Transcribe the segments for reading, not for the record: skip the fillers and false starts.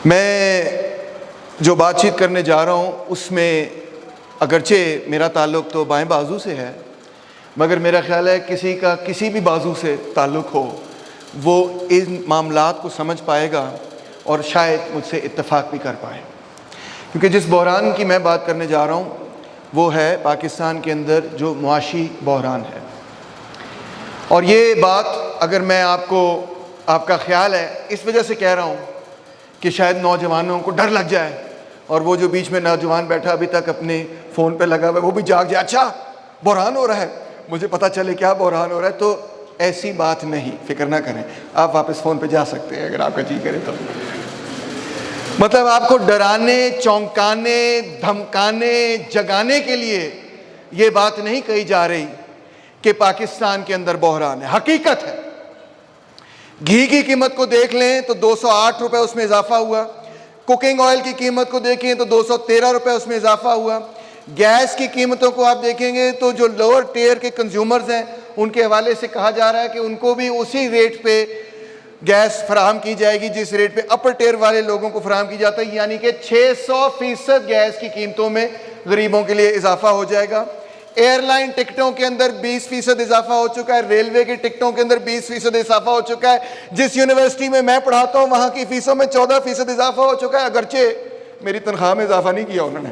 میں جو بات چیت کرنے جا رہا ہوں اس میں اگرچہ میرا تعلق تو بائیں بازو سے ہے، مگر میرا خیال ہے کسی کا کسی بھی بازو سے تعلق ہو وہ ان معاملات کو سمجھ پائے گا اور شاید مجھ سے اتفاق بھی کر پائے، کیونکہ جس بحران کی میں بات کرنے جا رہا ہوں وہ ہے پاکستان کے اندر جو معاشی بحران ہے۔ اور یہ بات اگر میں آپ کا خیال ہے اس وجہ سے کہہ رہا ہوں کہ شاید نوجوانوں کو ڈر لگ جائے اور وہ جو بیچ میں نوجوان بیٹھا ابھی تک اپنے فون پہ لگا ہوا ہے وہ بھی جاگ جائے، اچھا بحران ہو رہا ہے، مجھے پتہ چلے کیا بحران ہو رہا ہے۔ تو ایسی بات نہیں، فکر نہ کریں، آپ واپس فون پہ جا سکتے ہیں اگر آپ کا جی کرے تو۔ مطلب آپ کو ڈرانے، چونکانے، دھمکانے، جگانے کے لیے یہ بات نہیں کہی جا رہی کہ پاکستان کے اندر بحران ہے، حقیقت ہے۔ گھی کی قیمت کو دیکھ لیں تو 208 روپے اس میں اضافہ ہوا، کوکنگ آئل کی قیمت کو دیکھیں تو 213 روپے اس میں اضافہ ہوا، گیس کی قیمتوں کو آپ دیکھیں گے تو جو لوور ٹیئر کے کنزیومرز ہیں ان کے حوالے سے کہا جا رہا ہے کہ ان کو بھی اسی ریٹ پہ گیس فراہم کی جائے گی جس ریٹ پہ اپر ٹیئر والے لوگوں کو فراہم کی جاتا ہے، یعنی کہ 600% گیس کی قیمتوں میں غریبوں کے لیے اضافہ ہو جائے گا۔ ایئر لائن ٹکٹوں کے اندر 20% اضافہ ہو چکا ہے، ریلوے کی ٹکٹوں کے اندر 20% اضافہ ہو چکا ہے، جس یونیورسٹی میں میں پڑھاتا ہوں وہاں کی فیسوں میں 14% اضافہ ہو چکا ہے، اگرچہ میری تنخواہ میں اضافہ نہیں کیا انہوں نے۔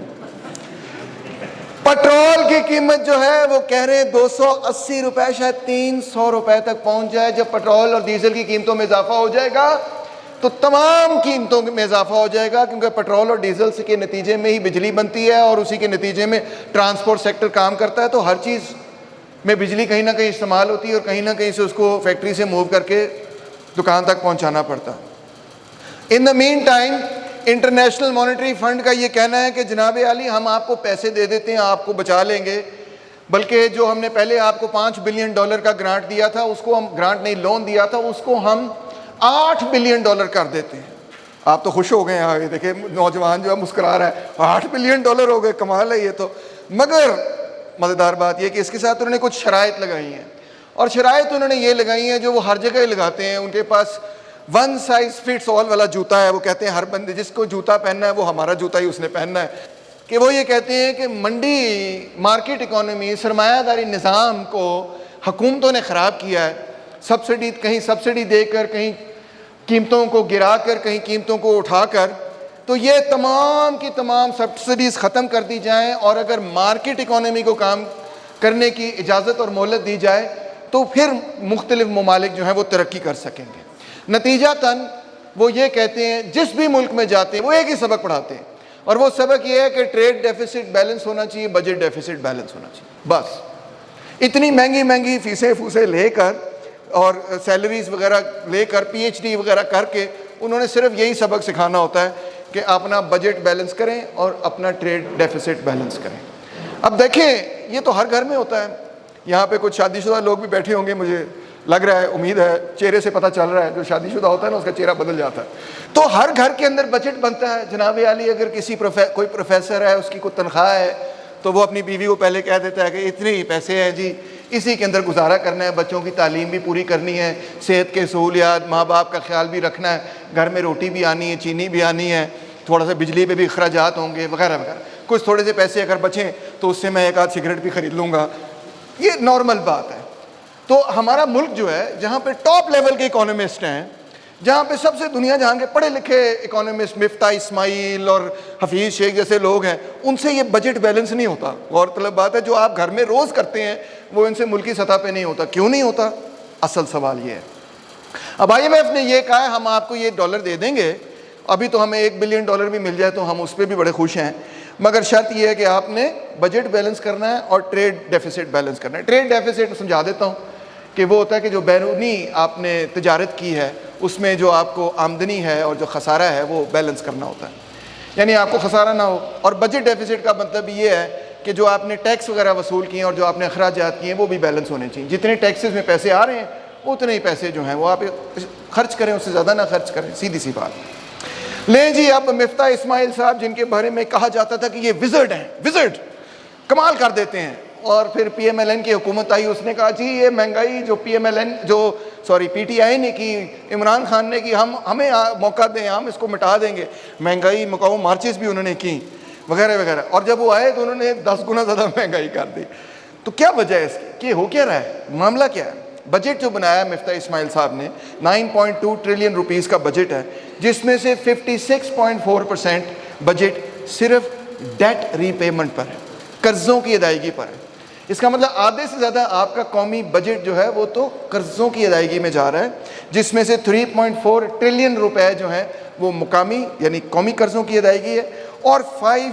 پٹرول کی قیمت جو ہے وہ کہہ رہے ہیں 280 روپے، شاید 300 روپے تک پہنچ جائے۔ جب پٹرول اور ڈیزل کی قیمتوں میں اضافہ ہو جائے گا تو تمام قیمتوں میں اضافہ ہو جائے گا، کیونکہ پٹرول اور ڈیزل کے نتیجے میں ہی بجلی بنتی ہے اور اسی کے نتیجے میں ٹرانسپورٹ سیکٹر کام کرتا ہے، تو ہر چیز میں بجلی کہیں نہ کہیں استعمال ہوتی ہے اور کہیں نہ کہیں سے اس کو فیکٹری سے موو کر کے دکان تک پہنچانا پڑتا ہے۔ ان دا مین ٹائم انٹرنیشنل مانیٹری فنڈ کا یہ کہنا ہے کہ جناب عالی ہم آپ کو پیسے دے دیتے ہیں، آپ کو بچا لیں گے، بلکہ جو ہم نے پہلے آپ کو $5 بلین کا گرانٹ دیا تھا، اس کو ہم گرانٹ نہیں لون دیا تھا، اس کو ہم $8 بلین کر دیتے ہیں۔ آپ تو خوش ہو گئے ہیں، آگے دیکھیں نوجوان جو ہے مسکرا رہا ہے، $8 بلین ہو گئے، کمال ہے یہ تو۔ مگر مزیدار بات یہ کہ اس کے ساتھ انہوں نے کچھ شرائط لگائی ہیں، اور شرائط انہوں نے یہ لگائی ہیں جو وہ ہر جگہ لگاتے ہیں۔ ان کے پاس ون سائز فٹس آل والا جوتا ہے، وہ کہتے ہیں ہر بندے جس کو جوتا پہننا ہے وہ ہمارا جوتا ہی اس نے پہننا ہے، کہ وہ یہ کہتے ہیں کہ منڈی مارکیٹ اکانومی، سرمایہ داری نظام کو حکومتوں نے خراب کیا ہے، سبسڈی کہیں سبسڈی دے کر، کہیں قیمتوں کو گرا کر، کہیں قیمتوں کو اٹھا کر، تو یہ تمام کی تمام سبسڈیز ختم کر دی جائیں اور اگر مارکیٹ اکانومی کو کام کرنے کی اجازت اور مہلت دی جائے تو پھر مختلف ممالک جو ہیں وہ ترقی کر سکیں گے۔ نتیجتاً وہ یہ کہتے ہیں جس بھی ملک میں جاتے ہیں وہ ایک ہی سبق پڑھاتے ہیں، اور وہ سبق یہ ہے کہ ٹریڈ ڈیفیسٹ بیلنس ہونا چاہیے، بجٹ ڈیفیسٹ بیلنس ہونا چاہیے، بس۔ اتنی مہنگی مہنگی فیسیں پھوسے لے کر اور سیلریز وغیرہ لے کر، پی ایچ ڈی وغیرہ کر کے انہوں نے صرف یہی سبق سکھانا ہوتا ہے کہ اپنا بجٹ بیلنس کریں اور اپنا ٹریڈ ڈیفیسٹ بیلنس کریں۔ اب دیکھیں یہ تو ہر گھر میں ہوتا ہے، یہاں پہ کچھ شادی شدہ لوگ بھی بیٹھے ہوں گے، مجھے لگ رہا ہے، امید ہے، چہرے سے پتہ چل رہا ہے، جو شادی شدہ ہوتا ہے نا اس کا چہرہ بدل جاتا ہے۔ تو ہر گھر کے اندر بجٹ بنتا ہے جناب عالی، اگر کوئی پروفیسر ہے، اس کی کوئی تنخواہ ہے تو وہ اپنی بیوی کو پہلے کہہ دیتا ہے کہ اتنے ہی پیسے ہیں جی، اسی کے اندر گزارا کرنا ہے، بچوں کی تعلیم بھی پوری کرنی ہے، صحت کے سہولیات، ماں باپ کا خیال بھی رکھنا ہے، گھر میں روٹی بھی آنی ہے، چینی بھی آنی ہے، تھوڑا سا بجلی پہ بھی اخراجات ہوں گے وغیرہ وغیرہ، کچھ تھوڑے سے پیسے اگر بچیں تو اس سے میں ایک آدھ سگریٹ بھی خرید لوں گا، یہ نارمل بات ہے۔ تو ہمارا ملک جو ہے جہاں پہ ٹاپ لیول کے اکانومسٹ ہیں، جہاں پہ سب سے دنیا جہاں کے پڑھے لکھے اکانومسٹ مفتاح اسماعیل اور حفیظ شیخ جیسے لوگ ہیں، ان سے یہ بجٹ بیلنس نہیں ہوتا۔ غور طلب بات ہے، جو آپ گھر میں روز کرتے ہیں وہ ان سے ملکی سطح پہ نہیں ہوتا۔ کیوں نہیں ہوتا؟ اصل سوال یہ ہے۔ اب IMF نے یہ کہا ہے ہم آپ کو یہ ڈالر دے دیں گے، ابھی تو ہمیں $1 بلین بھی مل جائے تو ہم اس پہ بھی بڑے خوش ہیں، مگر شرط یہ ہے کہ آپ نے بجٹ بیلنس کرنا ہے اور ٹریڈ ڈیفیسٹ بیلنس کرنا ہے۔ ٹریڈ ڈیفیسٹ سمجھا دیتا ہوں کہ وہ ہوتا ہے کہ جو بیرونی آپ نے تجارت کی ہے اس میں جو آپ کو آمدنی ہے اور جو خسارہ ہے وہ بیلنس کرنا ہوتا ہے، یعنی آپ کو خسارہ نہ ہو۔ اور بجٹ ڈیفیسٹ کا مطلب یہ ہے کہ جو آپ نے ٹیکس وغیرہ وصول کیے ہیں اور جو آپ نے اخراجات کیے ہیں وہ بھی بیلنس ہونے چاہیے۔ جتنے ٹیکسز میں پیسے آ رہے ہیں اتنے ہی پیسے جو ہیں وہ آپ خرچ کریں، اس سے زیادہ نہ خرچ کریں، سیدھی سی بات۔ لیں جی، اب مفتاح اسماعیل صاحب جن کے بارے میں کہا جاتا تھا کہ یہ وزرڈ ہیں، وزرڈ کمال کر دیتے ہیں، اور پھر پی ایم ایل این کی حکومت آئی, اس نے کہا جی یہ مہنگائی جو P M L N P T I نے کی, عمران خان نے کی, ہمیں موقع دیں, ہم اس کو مٹا دیں گے. مہنگائی مقاوم مارچز بھی انہوں نے کی وغیرہ وغیرہ, اور جب وہ آئے تو انہوں نے 10 گنا زیادہ مہنگائی کر دی. تو کیا وجہ ہے اس کی, کہ ہو کیا رہا ہے, معاملہ کیا ہے؟ بجٹ جو بنایا مفتاح اسماعیل صاحب نے 9.2 ٹریلین روپیز کا بجٹ ہے, جس میں سے 56.4% بجٹ صرف ڈیٹ ری پیمنٹ پر ہے, قرضوں کی ادائیگی پر ہے. اس کا مطلب آدھے سے زیادہ آپ کا قومی بجٹ جو ہے وہ تو قرضوں کی ادائیگی میں جا رہا ہے, جس میں سے 3.4 ٹریلین روپے جو ہیں وہ مقامی یعنی قومی قرضوں کی ادائیگی ہے, اور 5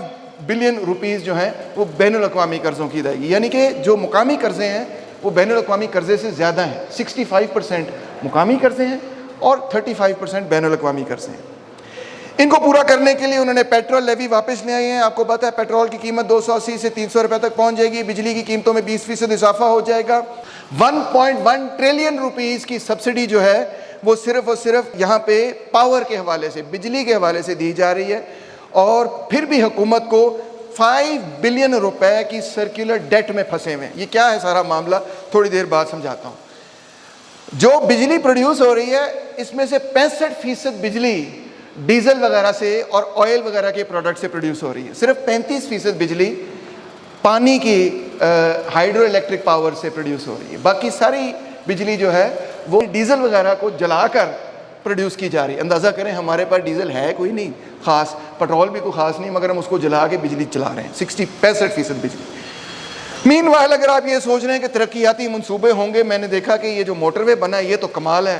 بلین روپیز جو ہیں وہ بین الاقوامی قرضوں کی ادائیگی. یعنی کہ جو مقامی قرضے ہیں وہ بین الاقوامی قرضے سے زیادہ ہیں. 65% مقامی قرضے ہیں اور 35% بین الاقوامی قرضے ہیں. ان کو پورا کرنے کے لیے انہوں نے پیٹرول لیوی واپس لے آئے ہیں. آپ کو پتہ ہے پیٹرول کی قیمت 280 سے 300 روپے تک پہنچ جائے گی. بجلی کی قیمتوں میں 20% اضافہ ہو جائے گا. 1.1 ٹریلین روپیز کی سبسڈی جو ہے وہ صرف اور صرف یہاں پہ پاور کے حوالے سے, بجلی کے حوالے سے دی جا رہی ہے. اور پھر بھی حکومت کو 5 بلین روپے کی سرکولر ڈیٹ میں پھنسے ہوئے ہیں. یہ کیا ہے سارا معاملہ, تھوڑی دیر بعد سمجھاتا ہوں. جو بجلی پروڈیوس ہو رہی ہے اس میں سے 65% بجلی ڈیزل وغیرہ سے اور آئل وغیرہ کے پروڈکٹ سے پروڈیوس ہو رہی ہے. صرف 35% بجلی پانی کی ہائیڈرو الیکٹرک پاور سے پروڈیوس ہو رہی ہے. باقی ساری بجلی جو ہے وہ ڈیزل وغیرہ کو جلا کر پروڈیوس کی جا رہی ہے. اندازہ کریں ہمارے پاس ڈیزل ہے کوئی نہیں خاص, پٹرول بھی کوئی خاص نہیں, مگر ہم اس کو جلا کے بجلی چلا رہے ہیں. 65% بجلی. مین وائل اگر آپ یہ سوچ رہے ہیں کہ ترقیاتی منصوبے ہوں گے, میں نے دیکھا کہ یہ جو موٹر وے بنا ہے یہ تو کمال ہے,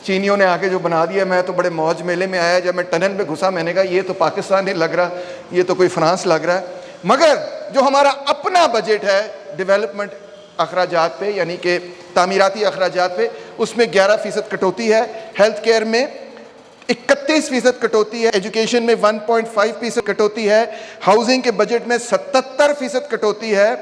چینیوں نے آگے جو بنا دیا. میں تو بڑے موج میلے میں آیا, جب میں ٹنل میں گھسا میں نے کہا یہ تو پاکستان نہیں لگ رہا, یہ تو کوئی فرانس لگ رہا ہے. مگر جو ہمارا اپنا بجٹ ہے ڈیولپمنٹ اخراجات پہ یعنی کہ تعمیراتی اخراجات پہ, اس میں 11% کٹوتی ہے, ہیلتھ کیئر میں 31% کٹوتی ہے, ایجوکیشن میں 1.5% کٹوتی ہے, ہاؤسنگ کے بجٹ میں 77% کٹوتی ہے.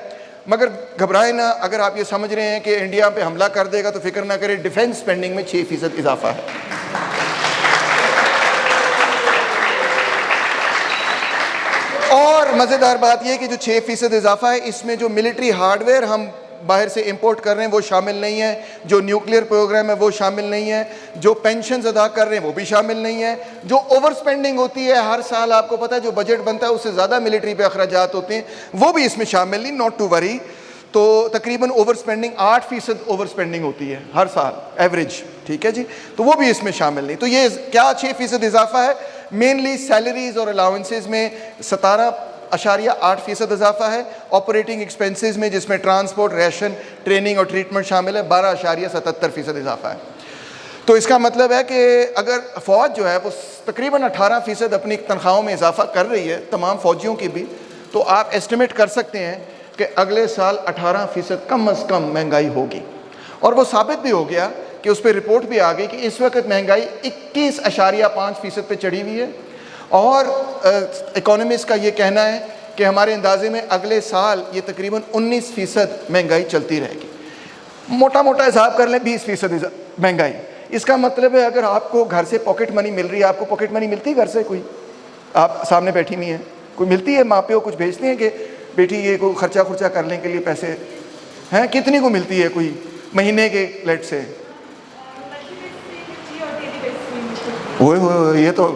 مگر گھبرائیں نہ, اگر آپ یہ سمجھ رہے ہیں کہ انڈیا پہ حملہ کر دے گا تو فکر نہ کریں, ڈیفنس سپینڈنگ میں 6% اضافہ ہے. اور مزیدار بات یہ کہ جو 6% اضافہ ہے اس میں جو ملٹری ہارڈ ویئر ہم باہر سے امپورٹ کر رہے ہیں وہ شامل نہیں ہے, جو نیوکلیئر پروگرام ہے وہ شامل نہیں ہے, جو پینشنز ادا کر رہے ہیں وہ بھی شامل نہیں ہے, جو اوور سپینڈنگ ہوتی ہے ہر سال آپ کو پتہ ہے جو بجٹ بنتا ہے اس سے زیادہ ملٹری پہ اخراجات ہوتے ہیں وہ بھی اس میں شامل نہیں. Not to worry. تو تقریباً اوور سپینڈنگ 8% اوور سپینڈنگ ہوتی ہے ہر سال ایوریج, ٹھیک ہے جی, تو وہ بھی اس میں شامل نہیں. تو یہ کیا 6% اضافہ ہے, مینلی سیلریز اور الاؤنسز میں 17.8% اضافہ ہے, آپریٹنگ ایکسپنسز میں جس میں ٹرانسپورٹ, ریشن, ٹریننگ اور ٹریٹمنٹ شامل ہے 12.77% اضافہ ہے. تو اس کا مطلب ہے کہ اگر فوج جو ہے وہ تقریباً 18% اپنی تنخواہوں میں اضافہ کر رہی ہے تمام فوجیوں کی بھی, تو آپ ایسٹیمیٹ کر سکتے ہیں کہ اگلے سال 18% کم از کم مہنگائی ہوگی. اور وہ ثابت بھی ہو گیا کہ اس پہ رپورٹ بھی آ گئی کہ اس وقت مہنگائی 21.5% پہ چڑھی ہوئی ہے. اور اکانومسٹ کا یہ کہنا ہے کہ ہمارے اندازے میں اگلے سال یہ تقریباً 19% مہنگائی چلتی رہے گی. موٹا موٹا حساب کر لیں 20% مہنگائی. اس کا مطلب ہے اگر آپ کو گھر سے پاکٹ منی مل رہی ہے, آپ کو پاکٹ منی ملتی ہے گھر سے, کوئی آپ سامنے بیٹھی ہوئی ہیں, کوئی ملتی ہے, ماں پیو کچھ بھیجتے ہیں کہ بیٹی یہ کوئی خرچہ کر لیں کے لیے پیسے ہیں, کتنی کو ملتی ہے کوئی مہینے کے لیٹ سے؟ ہوئے یہ تو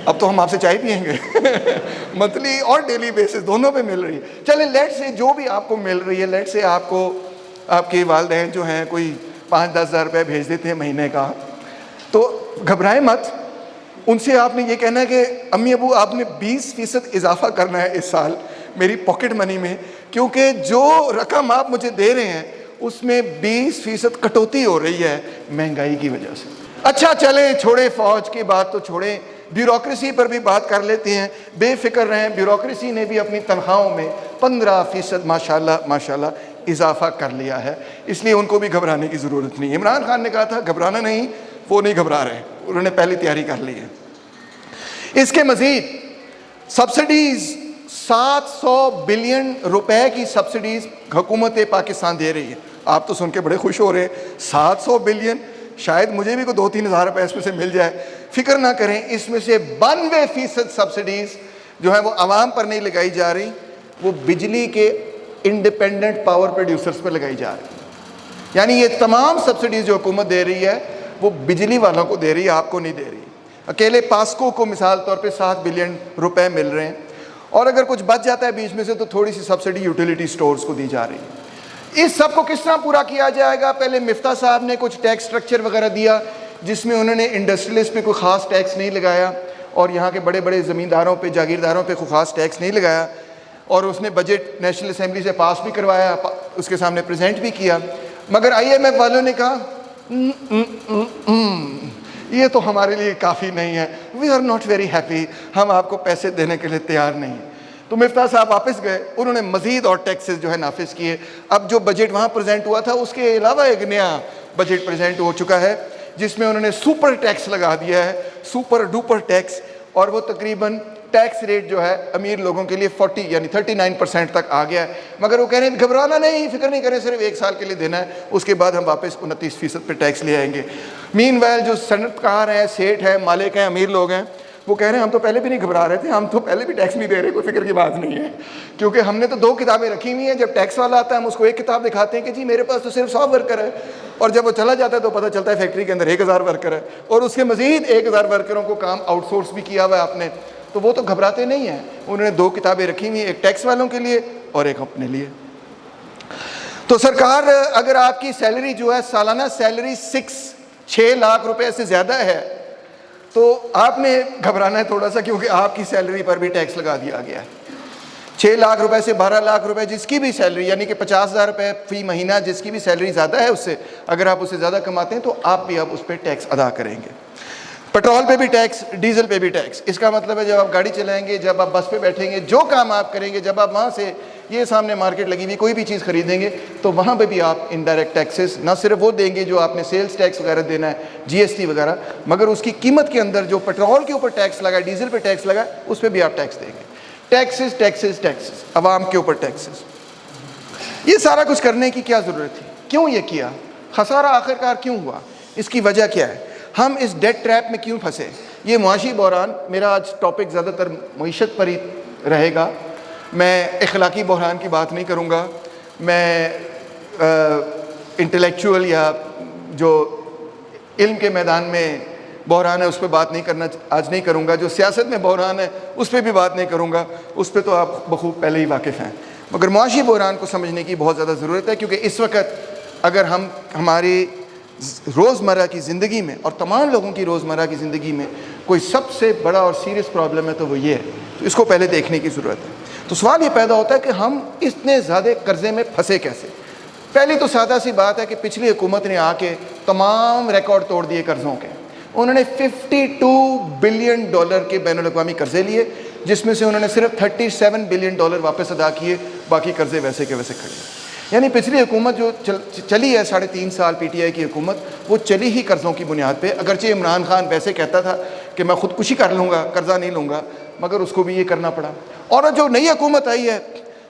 اب تو ہم آپ سے چائے پیئیں گے. منتھلی اور ڈیلی بیسس دونوں پہ مل رہی ہے. چلیں لیٹ سے جو بھی آپ کو مل رہی ہے, لیٹ سے آپ کو آپ کے والدین جو ہیں کوئی 5-10 ہزار روپے بھیج دیتے ہیں مہینے کا, تو گھبرائیں مت. ان سے آپ نے یہ کہنا ہے کہ امی ابو آپ نے 20% اضافہ کرنا ہے اس سال میری پاکٹ منی میں, کیونکہ جو رقم آپ مجھے دے رہے ہیں اس میں 20% کٹوتی ہو رہی ہے مہنگائی کی وجہ سے. اچھا چلیں چھوڑیں فوج کی بات تو چھوڑیں, بیوروکریسی پر بھی بات کر لیتے ہیں. بے فکر رہیں, بیوروکریسی نے بھی اپنی تنخواہوں میں 15% ماشاءاللہ اضافہ کر لیا ہے, اس لیے ان کو بھی گھبرانے کی ضرورت نہیں. عمران خان نے کہا تھا گھبرانا نہیں, وہ نہیں گھبرا رہے, انہوں نے پہلی تیاری کر لی ہے. اس کے مزید سبسڈیز 700 بلین روپے کی سبسڈیز حکومت پاکستان دے رہی ہے. آپ تو سن کے بڑے خوش ہو رہے ہیں, 700 بلین, شاید مجھے بھی کوئی 2-3 ہزار روپے اس میں سے مل جائے. فکر نہ کریں, اس میں سے 92% سبسڈیز جو ہیں وہ عوام پر نہیں لگائی جا رہی, وہ بجلی کے انڈیپینڈنٹ پاور پروڈیوسرز پہ لگائی جا رہی ہے. یعنی یہ تمام سبسڈیز جو حکومت دے رہی ہے وہ بجلی والوں کو دے رہی ہے, آپ کو نہیں دے رہی. اکیلے پاسکو کو مثال طور پہ 7 بلین روپے مل رہے ہیں, اور اگر کچھ بچ جاتا ہے بیچ میں سے تو تھوڑی سی سبسڈی یوٹیلیٹی سٹورز کو دی جا رہی ہے. اس سب کو کس طرح پورا کیا جائے گا؟ پہلے مفتاح صاحب نے کچھ ٹیکس سٹرکچر وغیرہ دیا جس میں انہوں نے انڈسٹریلسٹ پہ کوئی خاص ٹیکس نہیں لگایا, اور یہاں کے بڑے بڑے زمینداروں پہ, جاگیرداروں پہ کوئی خاص ٹیکس نہیں لگایا, اور اس نے بجٹ نیشنل اسمبلی سے پاس بھی کروایا, اس کے سامنے پریزنٹ بھی کیا. مگر IMF والوں نے کہا یہ تو ہمارے لیے کافی نہیں ہے, we are not very happy, ہم آپ کو پیسے دینے کے لیے تیار نہیں ہیں. تو مفتاح صاحب واپس گئے, انہوں نے مزید اور ٹیکسز جو ہے نافذ کیے. اب جو بجٹ وہاں پریزنٹ ہوا تھا اس کے علاوہ ایک نیا بجٹ پریزنٹ ہو چکا ہے جس میں انہوں نے سپر ٹیکس لگا دیا ہے, سپر ڈوپر ٹیکس, اور وہ تقریباً ٹیکس ریٹ جو ہے امیر لوگوں کے لیے 40 یعنی 39% تک آ گیا ہے. مگر وہ کہہ رہے ہیں گھبرانا نہیں, فکر نہیں کریں, صرف 1 سال کے لیے دینا ہے, اس کے بعد ہم واپس 29% پہ ٹیکس لے آئیں گے. مین ویل جو صنعت کار ہیں, سیٹ ہیں, مالک ہیں, امیر لوگ ہیں, وہ کہہ رہے ہیں ہم تو پہلے بھی نہیں گھبرا رہے تھے, ہم تو پہلے بھی ٹیکس نہیں دے رہے, کوئی فکر کی بات نہیں ہے, کیونکہ ہم نے تو 2 کتابیں رکھی ہوئی ہیں. جب ٹیکس والا آتا ہے ہم اس کو 1 کتاب دکھاتے ہیں کہ جی میرے پاس تو صرف 100 ورکر ہے, اور جب وہ چلا جاتا ہے تو پتہ چلتا ہے فیکٹری کے اندر 1000 ورکر ہے, اور اس کے مزید 1000 ورکروں کو کام آؤٹ سورس بھی کیا ہوا ہے آپ نے. تو وہ تو گھبراتے نہیں ہیں, انہوں نے 2 کتابیں رکھی ہوئی ہیں, ایک ٹیکس والوں کے لیے اور ایک اپنے لیے. تو سرکار اگر آپ کی سیلری جو ہے سالانہ سیلری 6 لاکھ روپے سے زیادہ ہے تو آپ نے گھبرانا ہے تھوڑا سا, کیونکہ آپ کی سیلری پر بھی ٹیکس لگا دیا گیا ہے. 6 لاکھ روپے سے 12 لاکھ روپے جس کی بھی سیلری, یعنی کہ 50,000 روپے فی مہینہ جس کی بھی سیلری زیادہ ہے اس سے, اگر آپ اس سے زیادہ کماتے ہیں تو آپ بھی اب اس پہ ٹیکس ادا کریں گے. پیٹرول پہ بھی ٹیکس, ڈیزل پہ بھی ٹیکس. اس کا مطلب ہے جب آپ گاڑی چلائیں گے, جب آپ بس پہ بیٹھیں گے, جو کام آپ کریں گے, جب آپ وہاں سے یہ سامنے مارکیٹ لگی ہوئی کوئی بھی چیز خریدیں گے تو وہاں پہ بھی آپ انڈائریکٹ ٹیکسز نہ صرف وہ دیں گے جو آپ نے سیلز ٹیکس وغیرہ دینا ہے, GST وغیرہ, مگر اس کی قیمت کے اندر جو پیٹرول کے اوپر ٹیکس لگا ہے, ڈیزل پہ ٹیکس لگا ہے, اس پہ بھی آپ ٹیکس دیں گے. ٹیکسز ٹیکسز ٹیکسز, عوام کے اوپر ٹیکسز. یہ سارا کچھ کرنے کی کیا ضرورت تھی؟ کیوں یہ کیا؟ خسارہ آخرکار کیوں ہوا؟ اس کی وجہ کیا ہے؟ ہم اس ڈیٹ ٹریپ میں کیوں پھنسے؟ یہ معاشی بحران, میرا آج ٹاپک زیادہ تر معیشت پر ہی رہے گا. میں اخلاقی بحران کی بات نہیں کروں گا, میں انٹلیکچوئل یا جو علم کے میدان میں بحران ہے اس پہ بات نہیں کرنا آج نہیں کروں گا. جو سیاست میں بحران ہے اس پہ بھی بات نہیں کروں گا, اس پہ تو آپ بخوب پہلے ہی واقف ہیں. مگر معاشی بحران کو سمجھنے کی بہت زیادہ ضرورت ہے, کیونکہ اس وقت اگر ہم ہماری روزمرہ کی زندگی میں اور تمام لوگوں کی روزمرہ کی زندگی میں کوئی سب سے بڑا اور سیریس پرابلم ہے تو وہ یہ ہے, تو اس کو پہلے دیکھنے کی ضرورت ہے. تو سوال یہ پیدا ہوتا ہے کہ ہم اتنے زیادہ قرضے میں پھنسے کیسے؟ پہلی تو سادہ سی بات ہے کہ پچھلی حکومت نے آ کے تمام ریکارڈ توڑ دیے قرضوں کے. انہوں نے $52 بلین کے بین الاقوامی قرضے لیے, جس میں سے انہوں نے صرف $37 بلین واپس ادا کیے, باقی قرضے ویسے کے ویسے کھڑے. یعنی پچھلی حکومت جو چلی ہے 3.5 سال PTI کی حکومت, وہ چلی ہی قرضوں کی بنیاد پہ. اگرچہ عمران خان ویسے کہتا تھا کہ میں خودکشی کر لوں گا, قرضہ نہیں لوں گا, مگر اس کو بھی یہ کرنا پڑا. اور جو نئی حکومت آئی ہے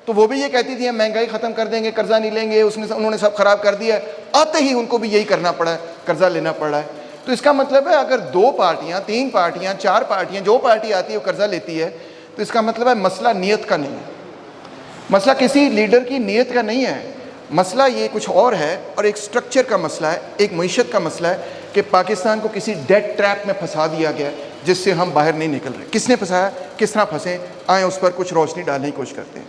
تو وہ بھی یہ کہتی تھی ہم مہنگائی ختم کر دیں گے, قرضہ نہیں لیں گے, انہوں نے سب خراب کر دیا ہے. آتے ہی ان کو بھی یہی کرنا پڑا ہے, قرضہ لینا پڑا ہے. تو اس کا مطلب ہے اگر 2 پارٹیاں, 3 پارٹیاں, 4 پارٹیاں, جو پارٹی آتی ہے وہ قرضہ لیتی ہے, تو اس کا مطلب ہے مسئلہ نیت کا نہیں ہے, مسئلہ کسی لیڈر کی نیت کا نہیں ہے, مسئلہ یہ کچھ اور ہے, اور ایک سٹرکچر کا مسئلہ ہے, ایک معیشت کا مسئلہ ہے کہ پاکستان کو کسی ڈیٹ ٹریپ میں پھنسا دیا گیا ہے جس سے ہم باہر نہیں نکل رہے. کس نے پھنسایا, کس طرح پھنسے, آئیں اس پر کچھ روشنی ڈالنے کی کوشش کرتے ہیں.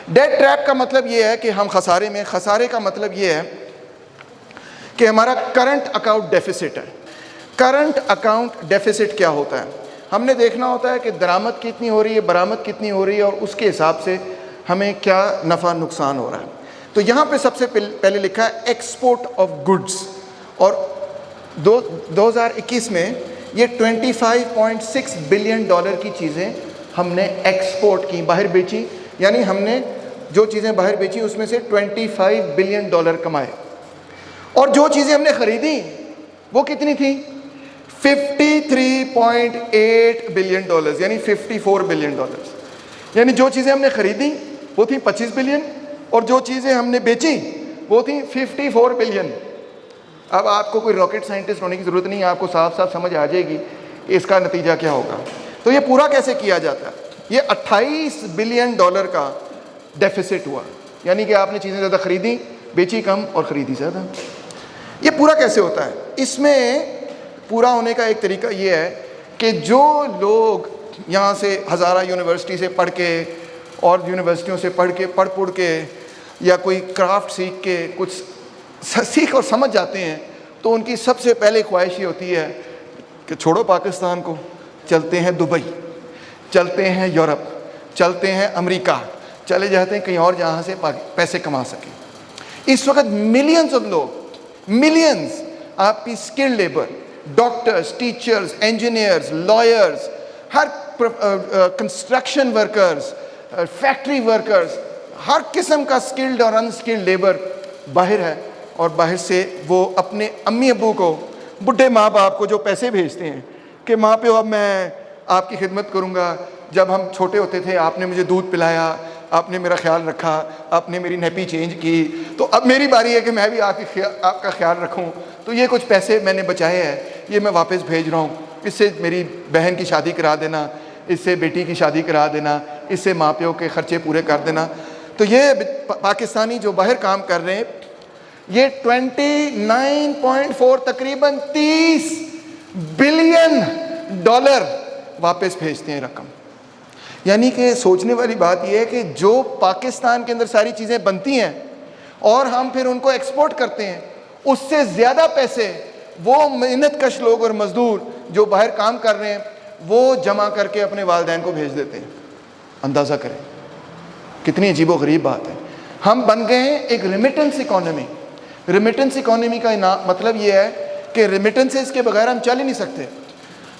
ڈیٹ ٹریپ کا مطلب یہ ہے کہ ہم خسارے میں, خسارے کا مطلب یہ ہے کہ ہمارا کرنٹ اکاؤنٹ ڈیفیسٹ ہے. کرنٹ اکاؤنٹ ڈیفیسٹ کیا ہوتا ہے؟ ہم نے دیکھنا ہوتا ہے کہ درآمد کتنی ہو رہی ہے, برآمد کتنی ہو رہی ہے, اور اس کے حساب سے ہمیں کیا نفع نقصان ہو رہا ہے. تو یہاں پہ سب سے پہلے لکھا ہے ایکسپورٹ آف گڈز, اور 2021 میں یہ $25.6 بلین کی چیزیں ہم نے ایکسپورٹ کی, باہر بیچی. یعنی ہم نے جو چیزیں باہر بیچی اس میں سے $25 بلین کمائے, اور جو چیزیں ہم نے خریدی وہ کتنی تھیں؟ $53.8 بلین, یعنی $54 بلین. یعنی جو چیزیں ہم نے خریدی وہ تھیں 25 بلین, اور جو چیزیں ہم نے بیچی وہ تھیں 54 بلین. اب آپ کو کوئی راکٹ سائنٹسٹ ہونے کی ضرورت نہیں ہے, آپ کو صاف صاف سمجھ آ جائے گی کہ اس کا نتیجہ کیا ہوگا. تو یہ پورا کیسے کیا جاتا ہے؟ یہ $28 بلین کا ڈیفیسٹ ہوا, یعنی کہ آپ نے چیزیں زیادہ خریدی، بیچی کم اور خریدی زیادہ. یہ پورا کیسے ہوتا ہے؟ اس میں پورا ہونے کا ایک طریقہ یہ ہے کہ جو لوگ یہاں سے ہزارہ یونیورسٹی سے پڑھ کے اور یونیورسٹیوں سے پڑھ کے یا کوئی کرافٹ سیکھ کے کچھ سیکھ اور سمجھ جاتے ہیں، تو ان کی سب سے پہلے خواہش یہ ہوتی ہے کہ چھوڑو پاکستان کو، چلتے ہیں دبئی، چلتے ہیں یورپ، چلتے ہیں امریکہ، چلے جاتے ہیں کہیں اور جہاں سے پیسے کما سکیں. اس وقت ملینز آف لوگ، ملینز آپ کی skill labour, doctors, teachers, engineers, lawyers, ہر کنسٹرکشن ورکرز، فیکٹری ورکرز، ہر قسم کا اسکلڈ اور انسکلڈ لیبر باہر ہے. اور باہر سے وہ اپنے امی ابو کو، بڈھے ماں باپ کو جو پیسے بھیجتے ہیں کہ ماں پہ اب میں آپ کی خدمت کروں گا، جب ہم چھوٹے ہوتے تھے آپ نے مجھے دودھ پلایا، آپ نے میرا خیال رکھا، آپ نے میری نیپی چینج کی، تو اب میری باری ہے کہ میں بھی آپ کا خیال رکھوں. تو یہ کچھ پیسے میں نے بچائے ہیں، یہ میں واپس بھیج رہا ہوں، اس سے میری بہن کی شادی کرا دینا، اس سے بیٹی کی شادی کرا دینا، اس سے ماں پیو کے خرچے پورے کر دینا. تو یہ پاکستانی جو باہر کام کر رہے ہیں، یہ 29.4 تقریباً $30 بلین واپس بھیجتے ہیں رقم. یعنی کہ سوچنے والی بات یہ ہے کہ جو پاکستان کے اندر ساری چیزیں بنتی ہیں اور ہم پھر ان کو ایکسپورٹ کرتے ہیں، اس سے زیادہ پیسے وہ محنت کش لوگ اور مزدور جو باہر کام کر رہے ہیں وہ جمع کر کے اپنے والدین کو بھیج دیتے ہیں. اندازہ کریں کتنی عجیب و غریب بات ہے. ہم بن گئے ہیں ایک ریمیٹنس اکانومی. ریمیٹنس اکانومی کا مطلب یہ ہے کہ ریمیٹنسز کے بغیر ہم چل ہی نہیں سکتے.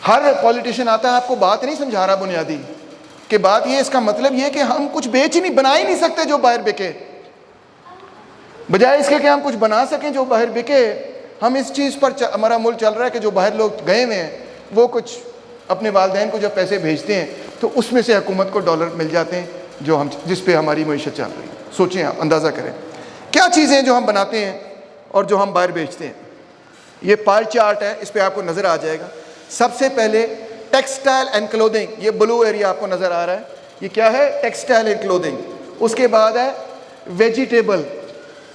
ہر پولیٹیشین آتا ہے آپ کو بات نہیں سمجھا رہا بنیادی کہ بات یہ، اس کا مطلب یہ کہ ہم کچھ بیچ ہی نہیں، بنا ہی نہیں سکتے جو باہر بکے. بجائے اس کے کہ ہم کچھ بنا سکیں جو باہر بکے، ہم اس چیز پر ہمارا ملک چل رہا ہے کہ جو باہر لوگ گئے ہوئے ہیں وہ کچھ اپنے والدین کو جب پیسے بھیجتے ہیں تو اس میں سے حکومت کو ڈالر مل جاتے ہیں جو جس پہ ہماری معیشت چل رہی ہے. سوچیں آپ، اندازہ کریں کیا چیزیں جو ہم بناتے ہیں اور جو ہم باہر بیچتے ہیں. یہ پائی چارٹ ہے، اس پہ آپ کو نظر آ جائے گا. سب سے پہلے ٹیکسٹائل اینڈ کلودنگ، یہ بلو ایریا آپ کو نظر آ رہا ہے، یہ کیا ہے؟ Textile and clothing. اس کے بعد ہے ویجیٹیبل.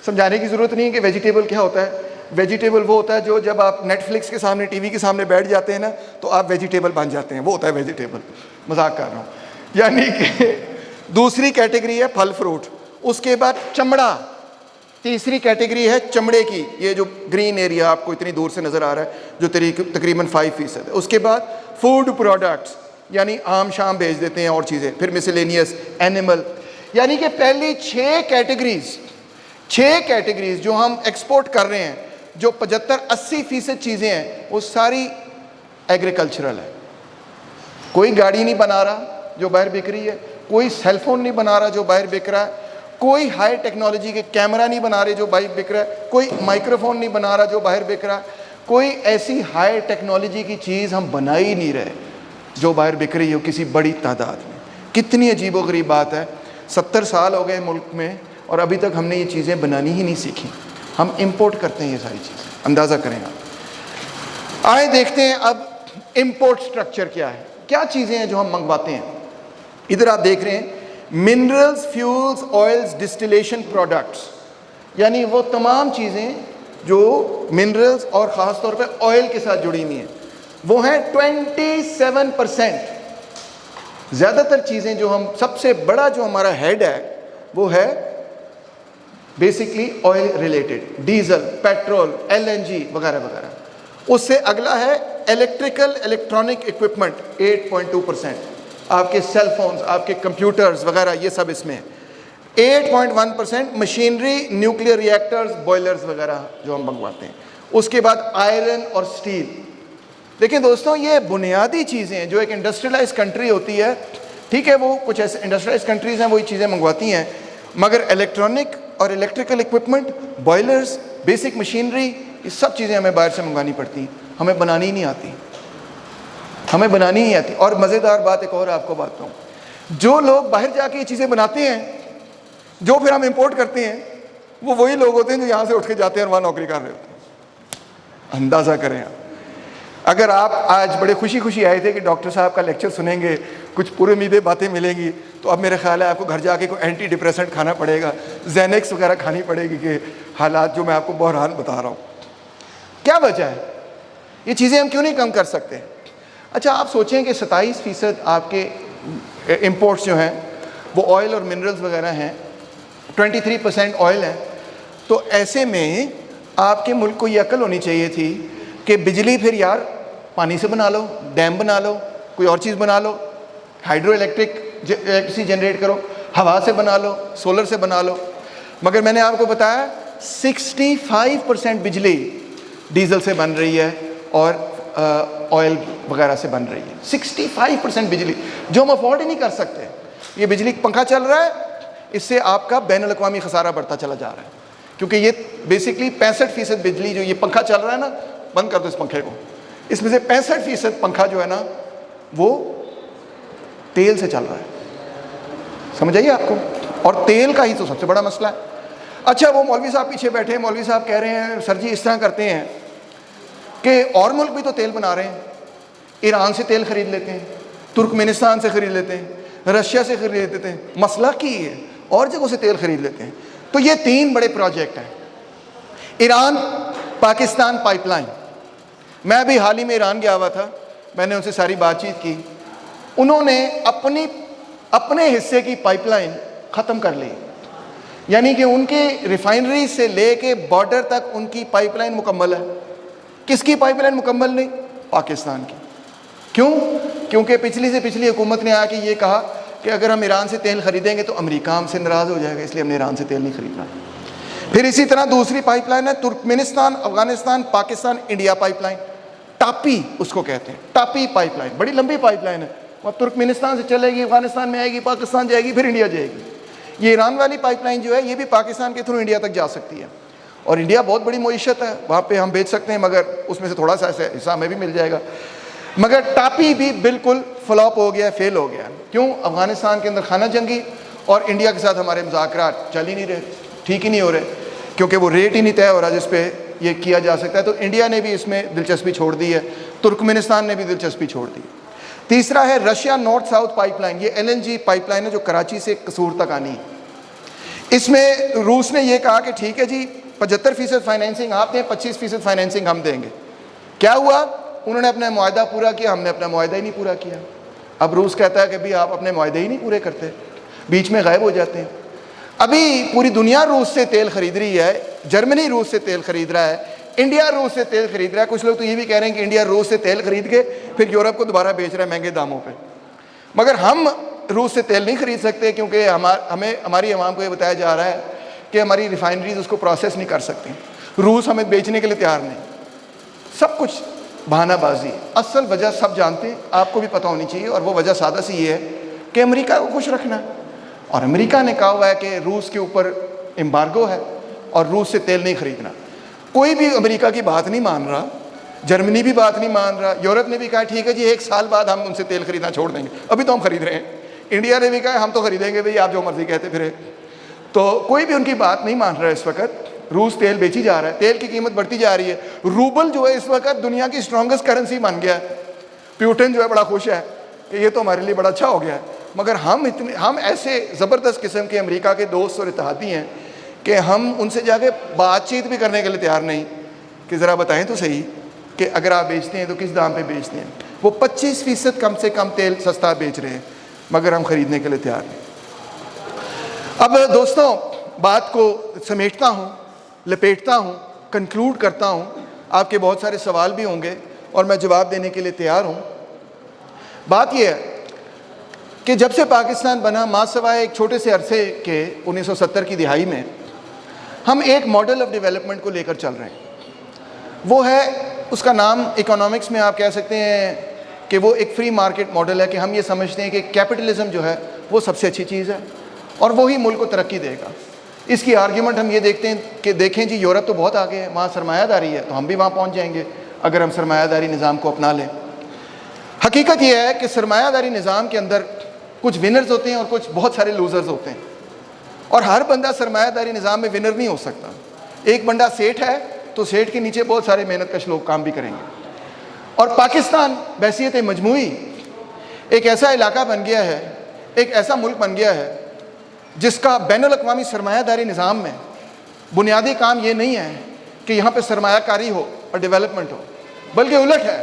سمجھانے کی ضرورت نہیں ہے کہ ویجیٹیبل کیا ہوتا ہے. ویجیٹیبل وہ ہوتا ہے جو جب آپ نیٹ فلکس کے سامنے، ٹی وی کے سامنے بیٹھ جاتے ہیں نا تو آپ ویجیٹیبل بن جاتے ہیں، وہ ہوتا ہے ویجیٹیبل. مذاق کر رہا ہوں. یعنی کہ دوسری کیٹیگری ہے پھل فروٹ. اس کے بعد چمڑا، تیسری کیٹیگری ہے چمڑے کی، یہ جو گرین ایریا آپ کو اتنی دور سے نظر آ رہا ہے جو تقریباً 5% ہے. اس کے بعد فوڈ پروڈکٹس، یعنی عام شام بھیج دیتے ہیں اور چیزیں. پھر مسلینیس، اینیمل. یعنی کہ پہلی 6 کیٹیگریز جو ہم ایکسپورٹ کر رہے ہیں، جو 75-80% چیزیں ہیں، وہ ساری ایگریکلچرل ہے. کوئی گاڑی نہیں بنا رہا جو باہر بک رہی ہے، کوئی سیل فون نہیں بنا رہا جو باہر بک رہا ہے، کوئی ہائی ٹیکنالوجی کے کیمرہ نہیں بنا رہے جو باہر بک رہا ہے، کوئی مائکرو فون نہیں بنا رہا جو باہر بک رہا ہے، کوئی ایسی ہائی ٹیکنالوجی کی چیز ہم بنا ہی نہیں رہے جو باہر بک رہی ہو کسی بڑی تعداد میں. کتنی عجیب و غریب بات ہے. 70 سال ہو گئے ملک میں اور ابھی تک ہم نے یہ چیزیں بنانی ہی نہیں سیکھی. ہم امپورٹ کرتے ہیں یہ ساری چیزیں. اندازہ کریں آپ. آئے دیکھتے ہیں اب امپورٹ سٹرکچر کیا ہے، کیا چیزیں ہیں جو ہم منگواتے ہیں. ادھر آپ دیکھ رہے ہیں minerals, fuels, oils, distillation products, یعنی وہ تمام چیزیں جو منرلز اور خاص طور پہ آئل کے ساتھ جڑی ہوئی ہیں، وہ ہیں 27%. زیادہ تر چیزیں جو ہم، سب سے بڑا جو ہمارا ہیڈ ہے وہ ہے basically oil related, diesel, petrol, LNG وغیرہ وغیرہ. اس سے اگلا ہے الیکٹرانک اکوپمنٹ 8.2%. آپ کے سیل فونز، آپ کے کمپیوٹرز وغیرہ یہ سب اس میں ہیں. 8.1% مشینری، نیوکلیئر ری ایکٹرز، بوائلرز وغیرہ جو ہم منگواتے ہیں. اس کے بعد آئرن اور سٹیل. دیکھیں دوستوں، یہ بنیادی چیزیں ہیں جو ایک انڈسٹریلائز کنٹری ہوتی ہے. ٹھیک ہے، وہ کچھ ایسے انڈسٹریلائز کنٹریز ہیں وہی چیزیں منگواتی ہیں، مگر الیکٹرانک اور electrical equipment, boilers, basic machinery, یہ سب چیزیں ہمیں باہر سے منگوانی پڑتی ہیں. ہمیں بنانی نہیں آتی، ہمیں بنانی نہیں آتی. اور مزیدار بات ایک اور آپ کو بات کہوں، جو لوگ باہر جا کے یہ چیزیں بناتے ہیں جو پھر ہم امپورٹ کرتے ہیں، وہ وہی لوگ ہوتے ہیں جو یہاں سے اٹھ کے جاتے ہیں اور وہاں نوکری کر رہے ہوتے ہیں. اندازہ کریں آپ. اگر آپ آج بڑے خوشی خوشی آئے تھے کہ ڈاکٹر صاحب کا لیکچر سنیں گے، کچھ پورے امیدیں باتیں ملیں گی، تو اب میرا خیال ہے آپ کو گھر جا کے کوئی اینٹی ڈپریسنٹ کھانا پڑے گا، زینکس وغیرہ کھانی پڑے گی کہ حالات جو میں آپ کو بہرحال بتا رہا ہوں۔ کیا وجہ ہے؟ یہ چیزیں ہم کیوں نہیں کم کر سکتے؟ اچھا آپ سوچیں کہ 27% آپ کے امپورٹس جو ہیں وہ آئل اور منرلز وغیرہ ہیں، 23% آئل ہے، تو ایسے میں آپ کے ملک کو یہ عقل ہونی چاہیے تھی کہ بجلی پھر یار پانی سے بنا لو، ڈیم بنا لو، کوئی اور چیز بنا لو، ہائیڈرو الیکٹرسی جنریٹ کرو، ہوا سے بنا لو، سولر سے بنا لو۔ مگر میں نے آپ کو بتایا 65% بجلی ڈیزل سے بن رہی ہے اور آئل وغیرہ سے بن رہی ہے۔ 65% بجلی جو ہم افورڈ ہی نہیں کر سکتے۔ یہ بجلی پنکھا چل رہا ہے، اس سے آپ کا بین الاقوامی خسارہ بڑھتا چلا جا رہا ہے، کیونکہ یہ بیسکلی 65% بجلی جو یہ پنکھا چل رہا ہے نا، بند کر دو اس پنکھے کو، اس میں سے 65% پنکھا جو ہے نا وہ تیل سے چل رہا ہے۔ سمجھ آئیے آپ کو؟ اور تیل کا ہی تو سب سے بڑا مسئلہ ہے۔ اچھا وہ مولوی صاحب پیچھے بیٹھے ہیں، مولوی صاحب کہہ رہے ہیں سر جی اس طرح کرتے ہیں کہ اور ملک بھی تو تیل بنا رہے ہیں، ایران سے تیل خرید لیتے ہیں، ترکمنستان سے خرید لیتے ہیں، رشیا سے خرید لیتے ہیں، مسئلہ کی ہے اور جگہوں سے تیل خرید لیتے ہیں۔ تو یہ 3 بڑے پروجیکٹ ہیں، ایران پاکستان پائپ لائن۔ میں ابھی حال ہی میں ایران گیا ہوا تھا، میں نے ان سے ساری بات چیت کی، انہوں نے اپنے حصے کی پائپ لائن ختم کر لی، یعنی کہ ان کے ریفائنری سے لے کے بارڈر تک ان کی پائپ لائن مکمل ہے۔ کس کی پائپ لائن مکمل نہیں؟ پاکستان کی۔ کیوں؟ کیونکہ پچھلی سے پچھلی حکومت نے آ کے یہ کہا کہ اگر ہم ایران سے تیل خریدیں گے تو امریکہ ہم سے ناراض ہو جائے گا، اس لیے ہم نے ایران سے تیل نہیں خریدنا۔ پھر اسی طرح دوسری پائپ لائن ہے Turkmenistan, Afghanistan, Pakistan, India pipeline, TAPI اس کو کہتے ہیں، ٹاپی پائپ لائن، بڑی لمبی پائپ لائن ہے، وہ ترکمنستان سے چلے گی، افغانستان میں آئے گی، پاکستان جائے گی، پھر انڈیا جائے گی۔ یہ ایران والی پائپ لائن جو ہے یہ بھی پاکستان کے تھرو انڈیا تک جا سکتی ہے، اور انڈیا بہت بڑی معیشت ہے، وہاں پہ ہم بیچ سکتے ہیں، مگر اس میں سے تھوڑا سا حصہ ہمیں بھی مل جائے گا۔ مگر ٹاپی بھی بالکل فلاپ ہو گیا، فیل ہو گیا۔ کیوں؟ افغانستان کے اندر خانہ جنگی اور انڈیا کے ساتھ ہمارے مذاکرات چل ہی نہیں رہے، ٹھیک ہی نہیں ہو رہے، کیونکہ وہ ریٹ ہی نہیں طے ہو رہا جس پہ یہ کیا جا سکتا ہے۔ تو انڈیا نے بھی اس میں دلچسپی چھوڑ دی ہے، ترکمنستان نے بھی دلچسپی چھوڑ دی۔ تیسرا ہے Russia north south pipe line, یہ LNG پائپ لائن ہے جو کراچی سے قصور تک آنی ہے۔ اس میں روس نے یہ کہا کہ ٹھیک ہے جی 75% فائنینسنگ آپ دیں، 25% فائنینسنگ ہم دیں گے۔ کیا ہوا؟ انہوں نے اپنا معاہدہ پورا کیا، ہم نے اپنا معاہدہ ہی نہیں پورا کیا۔ اب روس کہتا ہے کہ بھی آپ اپنے معاہدے ہی نہیں پورے کرتے، بیچ میں غائب ہو جاتے ہیں۔ ابھی پوری دنیا روس سے تیل خرید رہی ہے، جرمنی روس سے تیل خرید رہا ہے، انڈیا روس سے تیل خرید رہا ہے۔ کچھ لوگ تو یہ بھی کہہ رہے ہیں کہ انڈیا روس سے تیل خرید کے پھر یورپ کو دوبارہ بیچ رہا ہے مہنگے داموں پہ۔ مگر ہم روس سے تیل نہیں خرید سکتے، کیونکہ ہماری عوام کو یہ بتایا جا رہا ہے کہ ہماری ریفائنریز اس کو پروسیس نہیں کر سکتی، روس ہمیں بیچنے کے لیے تیار نہیں۔ سب کچھ بہانہ بازی ہے، اصل وجہ سب جانتے ہیں، آپ کو بھی پتہ ہونی چاہیے، اور وہ وجہ سادہ سی یہ ہے کہ امریکہ کو خوش رکھنا ہے، اور امریکہ نے کہا ہوا ہے کہ روس کے اوپر امبارگو ہے اور روس سے تیل نہیں خریدنا۔ کوئی بھی امریکہ کی بات نہیں مان رہا، جرمنی بھی بات نہیں مان رہا، یورپ نے بھی کہا ٹھیک ہے جی 1 سال بعد ہم ان سے تیل خریدنا چھوڑ دیں گے، ابھی تو ہم خرید رہے ہیں۔ انڈیا نے بھی کہا ہم تو خریدیں گے بھئی، آپ جو مرضی کہتے پھرے۔ تو کوئی بھی ان کی بات نہیں مان رہا ہے اس وقت۔ روس تیل بیچی جا رہا ہے، تیل کی قیمت بڑھتی جا رہی ہے، روبل جو ہے اس وقت دنیا کی اسٹرانگسٹ کرنسی بن گیا ہے۔ پیوٹن جو ہے بڑا خوش ہے کہ یہ تو ہمارے لیے بڑا اچھا ہو گیا ہے، مگر ہم ایسے زبردست قسم کے امریکہ کے دوست اور اتحادی ہیں کہ ہم ان سے جا کے بات چیت بھی کرنے کے لیے تیار نہیں کہ ذرا بتائیں تو صحیح کہ اگر آپ بیچتے ہیں تو کس دام پہ بیچتے ہیں۔ وہ 25% کم سے کم تیل سستا بیچ رہے ہیں، مگر ہم خریدنے کے لیے تیار نہیں۔ اب دوستوں بات کو سمیٹتا ہوں، لپیٹتا ہوں، کنکلوڈ کرتا ہوں۔ آپ کے بہت سارے سوال بھی ہوں گے اور میں جواب دینے کے لیے تیار ہوں۔ بات یہ ہے کہ جب سے پاکستان بنا، ماں سوائے ایک چھوٹے سے عرصے کے 1970 کی دہائی میں، ہم ایک ماڈل آف ڈیولپمنٹ کو لے کر چل رہے ہیں۔ وہ ہے، اس کا نام اکنامکس میں آپ کہہ سکتے ہیں کہ وہ ایک فری مارکیٹ ماڈل ہے، کہ ہم یہ سمجھتے ہیں کہ کیپٹلزم جو ہے وہ سب سے اچھی چیز ہے اور وہی ملک کو ترقی دے گا۔ اس کی آرگیومنٹ ہم یہ دیکھتے ہیں کہ دیکھیں جی یورپ تو بہت آگے ہے، وہاں سرمایہ داری ہے، تو ہم بھی وہاں پہنچ جائیں گے اگر ہم سرمایہ داری نظام کو اپنا لیں۔ حقیقت یہ ہے کہ سرمایہ داری نظام کے اندر کچھ ونرز ہوتے ہیں اور کچھ بہت سارے لوزرز ہوتے ہیں، اور ہر بندہ سرمایہ داری نظام میں ونر نہیں ہو سکتا۔ ایک بندہ سیٹھ ہے تو سیٹھ کے نیچے بہت سارے محنت کش لوگ کام بھی کریں گے، اور پاکستان بحیثیت مجموعی ایک ایسا علاقہ بن گیا ہے، ایک ایسا ملک بن گیا ہے جس کا بین الاقوامی سرمایہ داری نظام میں بنیادی کام یہ نہیں ہے کہ یہاں پہ سرمایہ کاری ہو اور ڈیولپمنٹ ہو، بلکہ الٹ ہے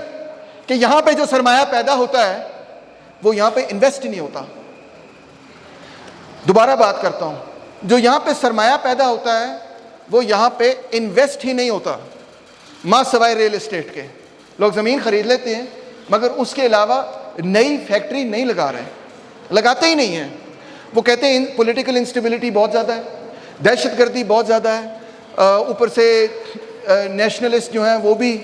کہ یہاں پہ جو سرمایہ پیدا ہوتا ہے وہ یہاں پہ انویسٹ نہیں ہوتا۔ دوبارہ بات کرتا ہوں، جو یہاں پہ سرمایہ پیدا ہوتا ہے وہ یہاں پہ انویسٹ ہی نہیں ہوتا، ماں سوائے ریل اسٹیٹ کے۔ لوگ زمین خرید لیتے ہیں مگر اس کے علاوہ نئی فیکٹری نہیں لگا رہے، لگاتے ہی نہیں ہیں۔ وہ کہتے ہیں پولیٹیکل انسٹیبلٹی بہت زیادہ ہے، دہشت گردی بہت زیادہ ہے، اوپر سے نیشنلسٹ جو ہیں وہ بھی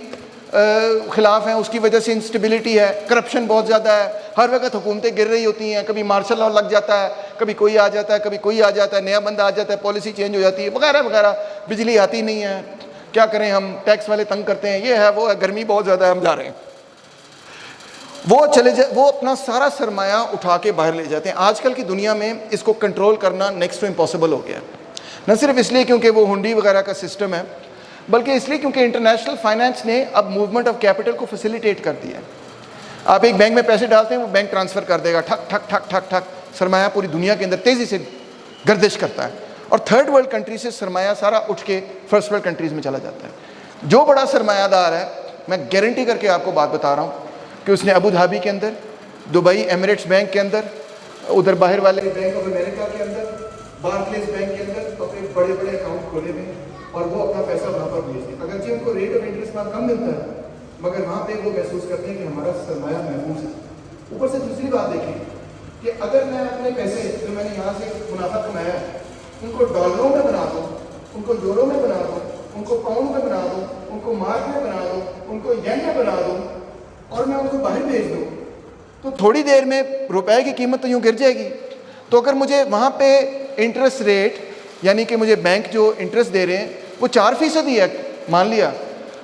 خلاف ہیں، اس کی وجہ سے انسٹیبلٹی ہے، کرپشن بہت زیادہ ہے، ہر وقت حکومتیں گر رہی ہوتی ہیں، کبھی مارشل لاء لگ جاتا ہے، کبھی کوئی آ جاتا ہے، کبھی کوئی آ جاتا ہے، نیا بندہ آ جاتا ہے، پالیسی چینج ہو جاتی ہے وغیرہ وغیرہ، بجلی آتی نہیں ہے، کیا کریں ہم، ٹیکس والے تنگ کرتے ہیں، یہ ہے وہ ہے، گرمی بہت زیادہ ہے، ہم جا رہے ہیں۔ وہ اپنا سارا سرمایہ اٹھا کے باہر لے جاتے ہیں۔ آج کل کی دنیا میں اس کو کنٹرول کرنا نیکسٹ ٹو امپاسبل ہو گیا ہے، نہ صرف اس لیے کیونکہ وہ ہنڈی وغیرہ کا سسٹم ہے، بلکہ اس لیے کیونکہ انٹرنیشنل فائنانس نے اب موومنٹ آف کیپٹل کو فیسیلیٹیٹ کر دیا ہے۔ آپ ایک بینک میں پیسے ڈالتے ہیں، وہ بینک ٹرانسفر کر دے گا، ٹھک ٹھک ٹھک ٹھک ٹھک، سرمایہ پوری دنیا کے اندر تیزی سے گردش کرتا ہے، اور تھرڈ ورلڈ کنٹری سے سرمایہ سارا اٹھ کے فرسٹ ورلڈ کنٹریز میں چلا جاتا ہے۔ جو بڑا سرمایہ دار ہے، میں گارنٹی کر کے آپ کو بات بتا رہا ہوں کہ اس نے ابو دھابی کے اندر، دبئی ایمریٹس بینک کے اندر، ادھر باہر والے بینک آف امریکہ کے اندر، بارکلیز بینک کے اندر اپنے بڑے بڑے اکاؤنٹ کھولے ہوئے ہیں، اور وہ اپنا پیسہ وہاں پر بھیجتے ہیں۔ اگرچہ ان کو ریٹ آف انٹرسٹ وہاں کم ملتا ہے مگر وہاں پہ وہ محسوس کرتے ہیں کہ ہمارا سرمایہ محفوظ ہے۔ اوپر سے دوسری بات دیکھیں کہ اگر میں اپنے پیسے جو میں نے یہاں سے منافع کمایا ہے ان کو ڈالروں میں بنا دوں، ان کو یورو میں بنا دوں، ان کو پاؤنڈ میں بنا دوں، ان کو مارک میں بنا دوں، ان کو ین میں بنا دوں، اور میں ان کو باہر بھیج دوں، تو تھوڑی دیر میں روپے کی قیمت تو یوں گر جائے گی۔ تو اگر مجھے وہاں پہ انٹرسٹ ریٹ، یعنی کہ مجھے بینک جو انٹرسٹ دے رہے ہیں وہ 4% ہی ہے مان لیا،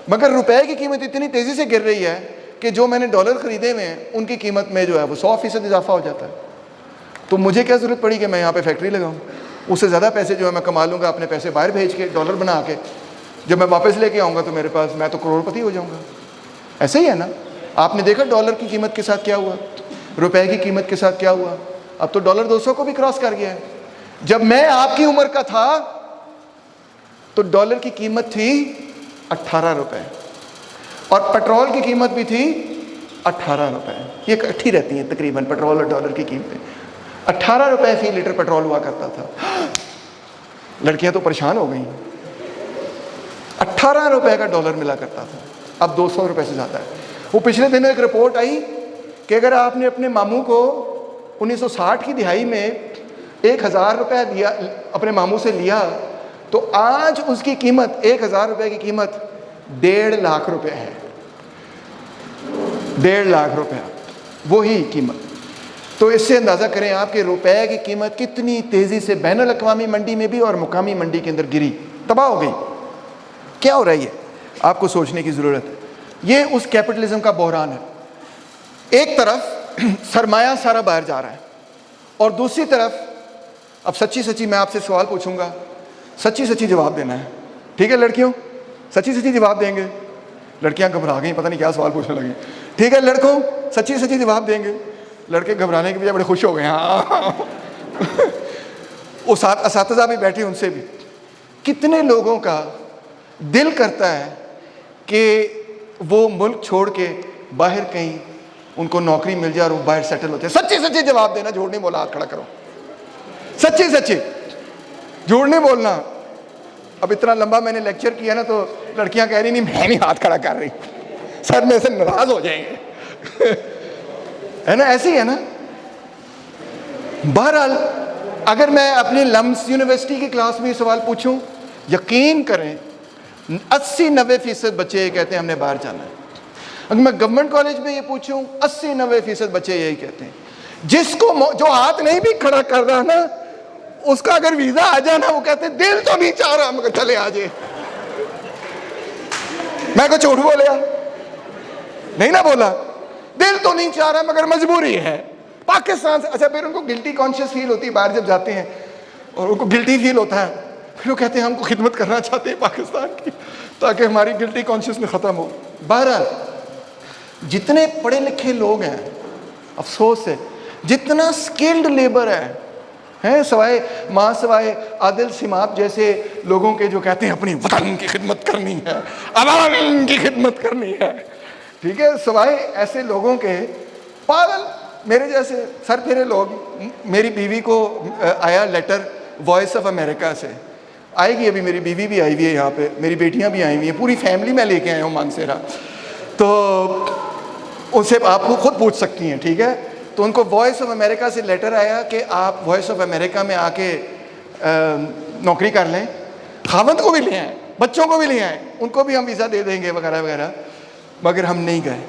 مگر روپے کی قیمت اتنی تیزی سے گر رہی ہے کہ جو میں نے ڈالر خریدے ہوئے ہیں ان کی قیمت میں جو ہے وہ 100% اضافہ ہو جاتا ہے، تو مجھے کیا ضرورت پڑی کہ میں یہاں پہ فیکٹری لگاؤں؟ اس سے زیادہ پیسے جو ہے میں کما لوں گا اپنے پیسے باہر بھیج کے، ڈالر بنا کے، جب میں واپس لے کے آؤں گا تو میرے پاس، میں تو کروڑ پتی ہو جاؤں گا۔ ایسے ہی ہے نا؟ آپ نے دیکھا ڈالر کی قیمت کے ساتھ کیا ہوا، روپے کی قیمت کے ساتھ کیا ہوا؟ اب تو ڈالر 200 کو بھی کراس کر گیا ہے۔ جب میں آپ کی عمر کا تھا تو ڈالر کی قیمت تھی 18 روپے، اور پٹرول کی قیمت بھی تھی 18 روپے، یہ اکٹھی رہتی ہیں تقریباً پٹرول اور ڈالر کی قیمتیں۔ 18 روپے فی لیٹر پٹرول ہوا کرتا تھا، لڑکیاں تو پریشان ہو گئیں، 18 روپے کا ڈالر ملا کرتا تھا، اب 200 روپے سے زیادہ ہے۔ وہ پچھلے دنوں ایک رپورٹ آئی کہ اگر آپ نے اپنے ماموں کو 1960 کی دہائی میں 1000 روپے دیا، اپنے ماموں سے لیا، تو آج اس کی قیمت 1000 روپے کی قیمت 1.5 لاکھ روپے ہے، 1.5 لاکھ روپے وہی قیمت۔ تو اس سے اندازہ کریں آپ کہ روپے کی قیمت کتنی تیزی سے بین الاقوامی منڈی میں بھی اور مقامی منڈی کے اندر گری، تباہ ہو گئی۔ کیا ہو رہا ہے یہ؟ آپ کو سوچنے کی ضرورت ہے۔ یہ اس کیپٹلزم کا بحران ہے، ایک طرف سرمایہ سارا باہر جا رہا ہے، اور دوسری طرف اب سچی سچی میں آپ سے سوال پوچھوں گا، سچی سچی جواب دینا ہے، ٹھیک ہے لڑکیوں؟ سچی سچی جواب دیں گے؟ لڑکیاں گھبرا گئیں، پتہ نہیں کیا سوال پوچھنے لگیں۔ ٹھیک ہے لڑکوں، سچی سچی جواب دیں گے؟ لڑکے گھبرانے کے بجائے بڑے خوش ہو گئے، ہاں۔ اساتذہ بھی بیٹھے، ان سے بھی کتنے لوگوں کا دل کرتا ہے کہ وہ ملک چھوڑ کے باہر کہیں ان کو نوکری مل جائے اور وہ باہر سیٹل ہوتے ہیں؟ سچی سچی جواب دینا، جھوٹ نہیں بولا، ہاتھ کھڑا کرو، سچی سچی، جھوٹ نہیں بولنا۔ اب اتنا لمبا میں نے لیکچر کیا نا تو لڑکیاں کہہ رہی نہیں میں نہیں ہاتھ کھڑا کر رہی، سر میں سے ناراض ہو جائیں گے، ہے نا؟ ایسے ہی ہے نا۔ بہرحال اگر میں اپنی لمس یونیورسٹی کی کلاس میں یہ سوال پوچھوں، یقین کریں 80-90% بچے یہ کہتے ہیں ہم نے باہر جانا ہے۔ اگر میں گورنمنٹ کالج میں یہ پوچھوں 80-90% بچے یہی کہتے ہیں۔ جس کو جو ہاتھ نہیں بھی کھڑا کر رہا نا، اس کا اگر ویزا آ جانا، وہ کہتے ہیں دل تو نہیں چاہ رہا مگر چلے آ جائے۔ میں کو جھوٹ بولیا نہیں نہ بولا، دل تو نہیں چاہ رہا مگر مجبوری ہے پاکستان سے۔ اچھا پھر ان کو گلٹی کانشیس فیل ہوتی ہے باہر جب جاتے ہیں، اور ان کو گلٹی فیل ہوتا ہے، پھر وہ کہتے ہیں ہم کو خدمت کرنا چاہتے ہیں پاکستان کی، تاکہ ہماری گلٹی کانشیس میں ختم ہو۔ بہرحال جتنے پڑھے لکھے لوگ ہیں افسوس ہے، جتنا سکلڈ لیبر ہے سوائے عادل سماپ جیسے لوگوں کے جو کہتے ہیں اپنی وطن کی خدمت کرنی ہے، عوام کی خدمت کرنی ہے، ٹھیک ہے، سوائے ایسے لوگوں کے پاگل میرے جیسے سر پھیرے لوگ. میری بیوی کو آیا لیٹر وائس آف امریکہ سے، آئے گی ابھی، میری بیوی بھی آئی ہوئی ہے یہاں پہ، میری بیٹیاں بھی آئی ہوئی ہیں، پوری فیملی میں لے کے آیا ہوں مانگسیرا. تو ان سے آپ کو خود پوچھ سکتی ہیں، ٹھیک ہے. تو ان کو وائس آف امریکہ سے لیٹر آیا کہ آپ وائس آف امریکہ میں آ کے نوکری کر لیں، خاوند کو بھی لے آئیں، بچوں کو بھی لے آئیں، ان کو بھی ہم ویزا دے دیں گے وغیرہ وغیرہ. مگر ہم نہیں گئے،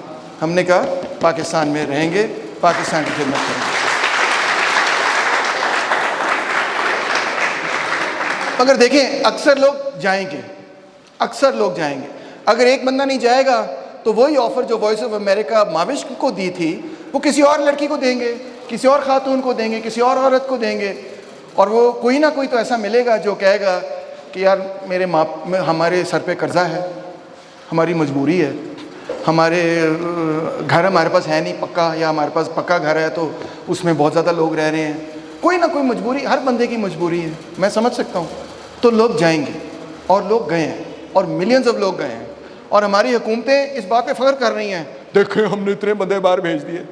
ہم نے کہا پاکستان میں رہیں گے، پاکستان کی خدمت کریں گے. مگر دیکھیں اکثر لوگ جائیں گے، اکثر لوگ جائیں گے. اگر ایک بندہ نہیں جائے گا تو وہی آفر جو وائس آف امریکہ ماوش کو دی تھی وہ کسی اور لڑکی کو دیں گے، کسی اور خاتون کو دیں گے، کسی اور عورت کو دیں گے. اور وہ کوئی نہ کوئی تو ایسا ملے گا جو کہے گا کہ یار ہمارے سر پہ قرضہ ہے، ہماری مجبوری ہے، ہمارے گھر ہمارے پاس ہے نہیں پکا، یا ہمارے پاس پکا گھر ہے تو اس میں بہت زیادہ لوگ رہ رہے ہیں. کوئی نہ کوئی مجبوری، ہر بندے کی مجبوری ہے، میں سمجھ سکتا ہوں. تو لوگ جائیں گے، اور لوگ گئے ہیں، اور ملینز آف لوگ گئے ہیں. اور ہماری حکومتیں اس بات پہ فخر کر رہی ہیں، دیکھیں ہم نے اتنے بندے باہر بھیج دیے.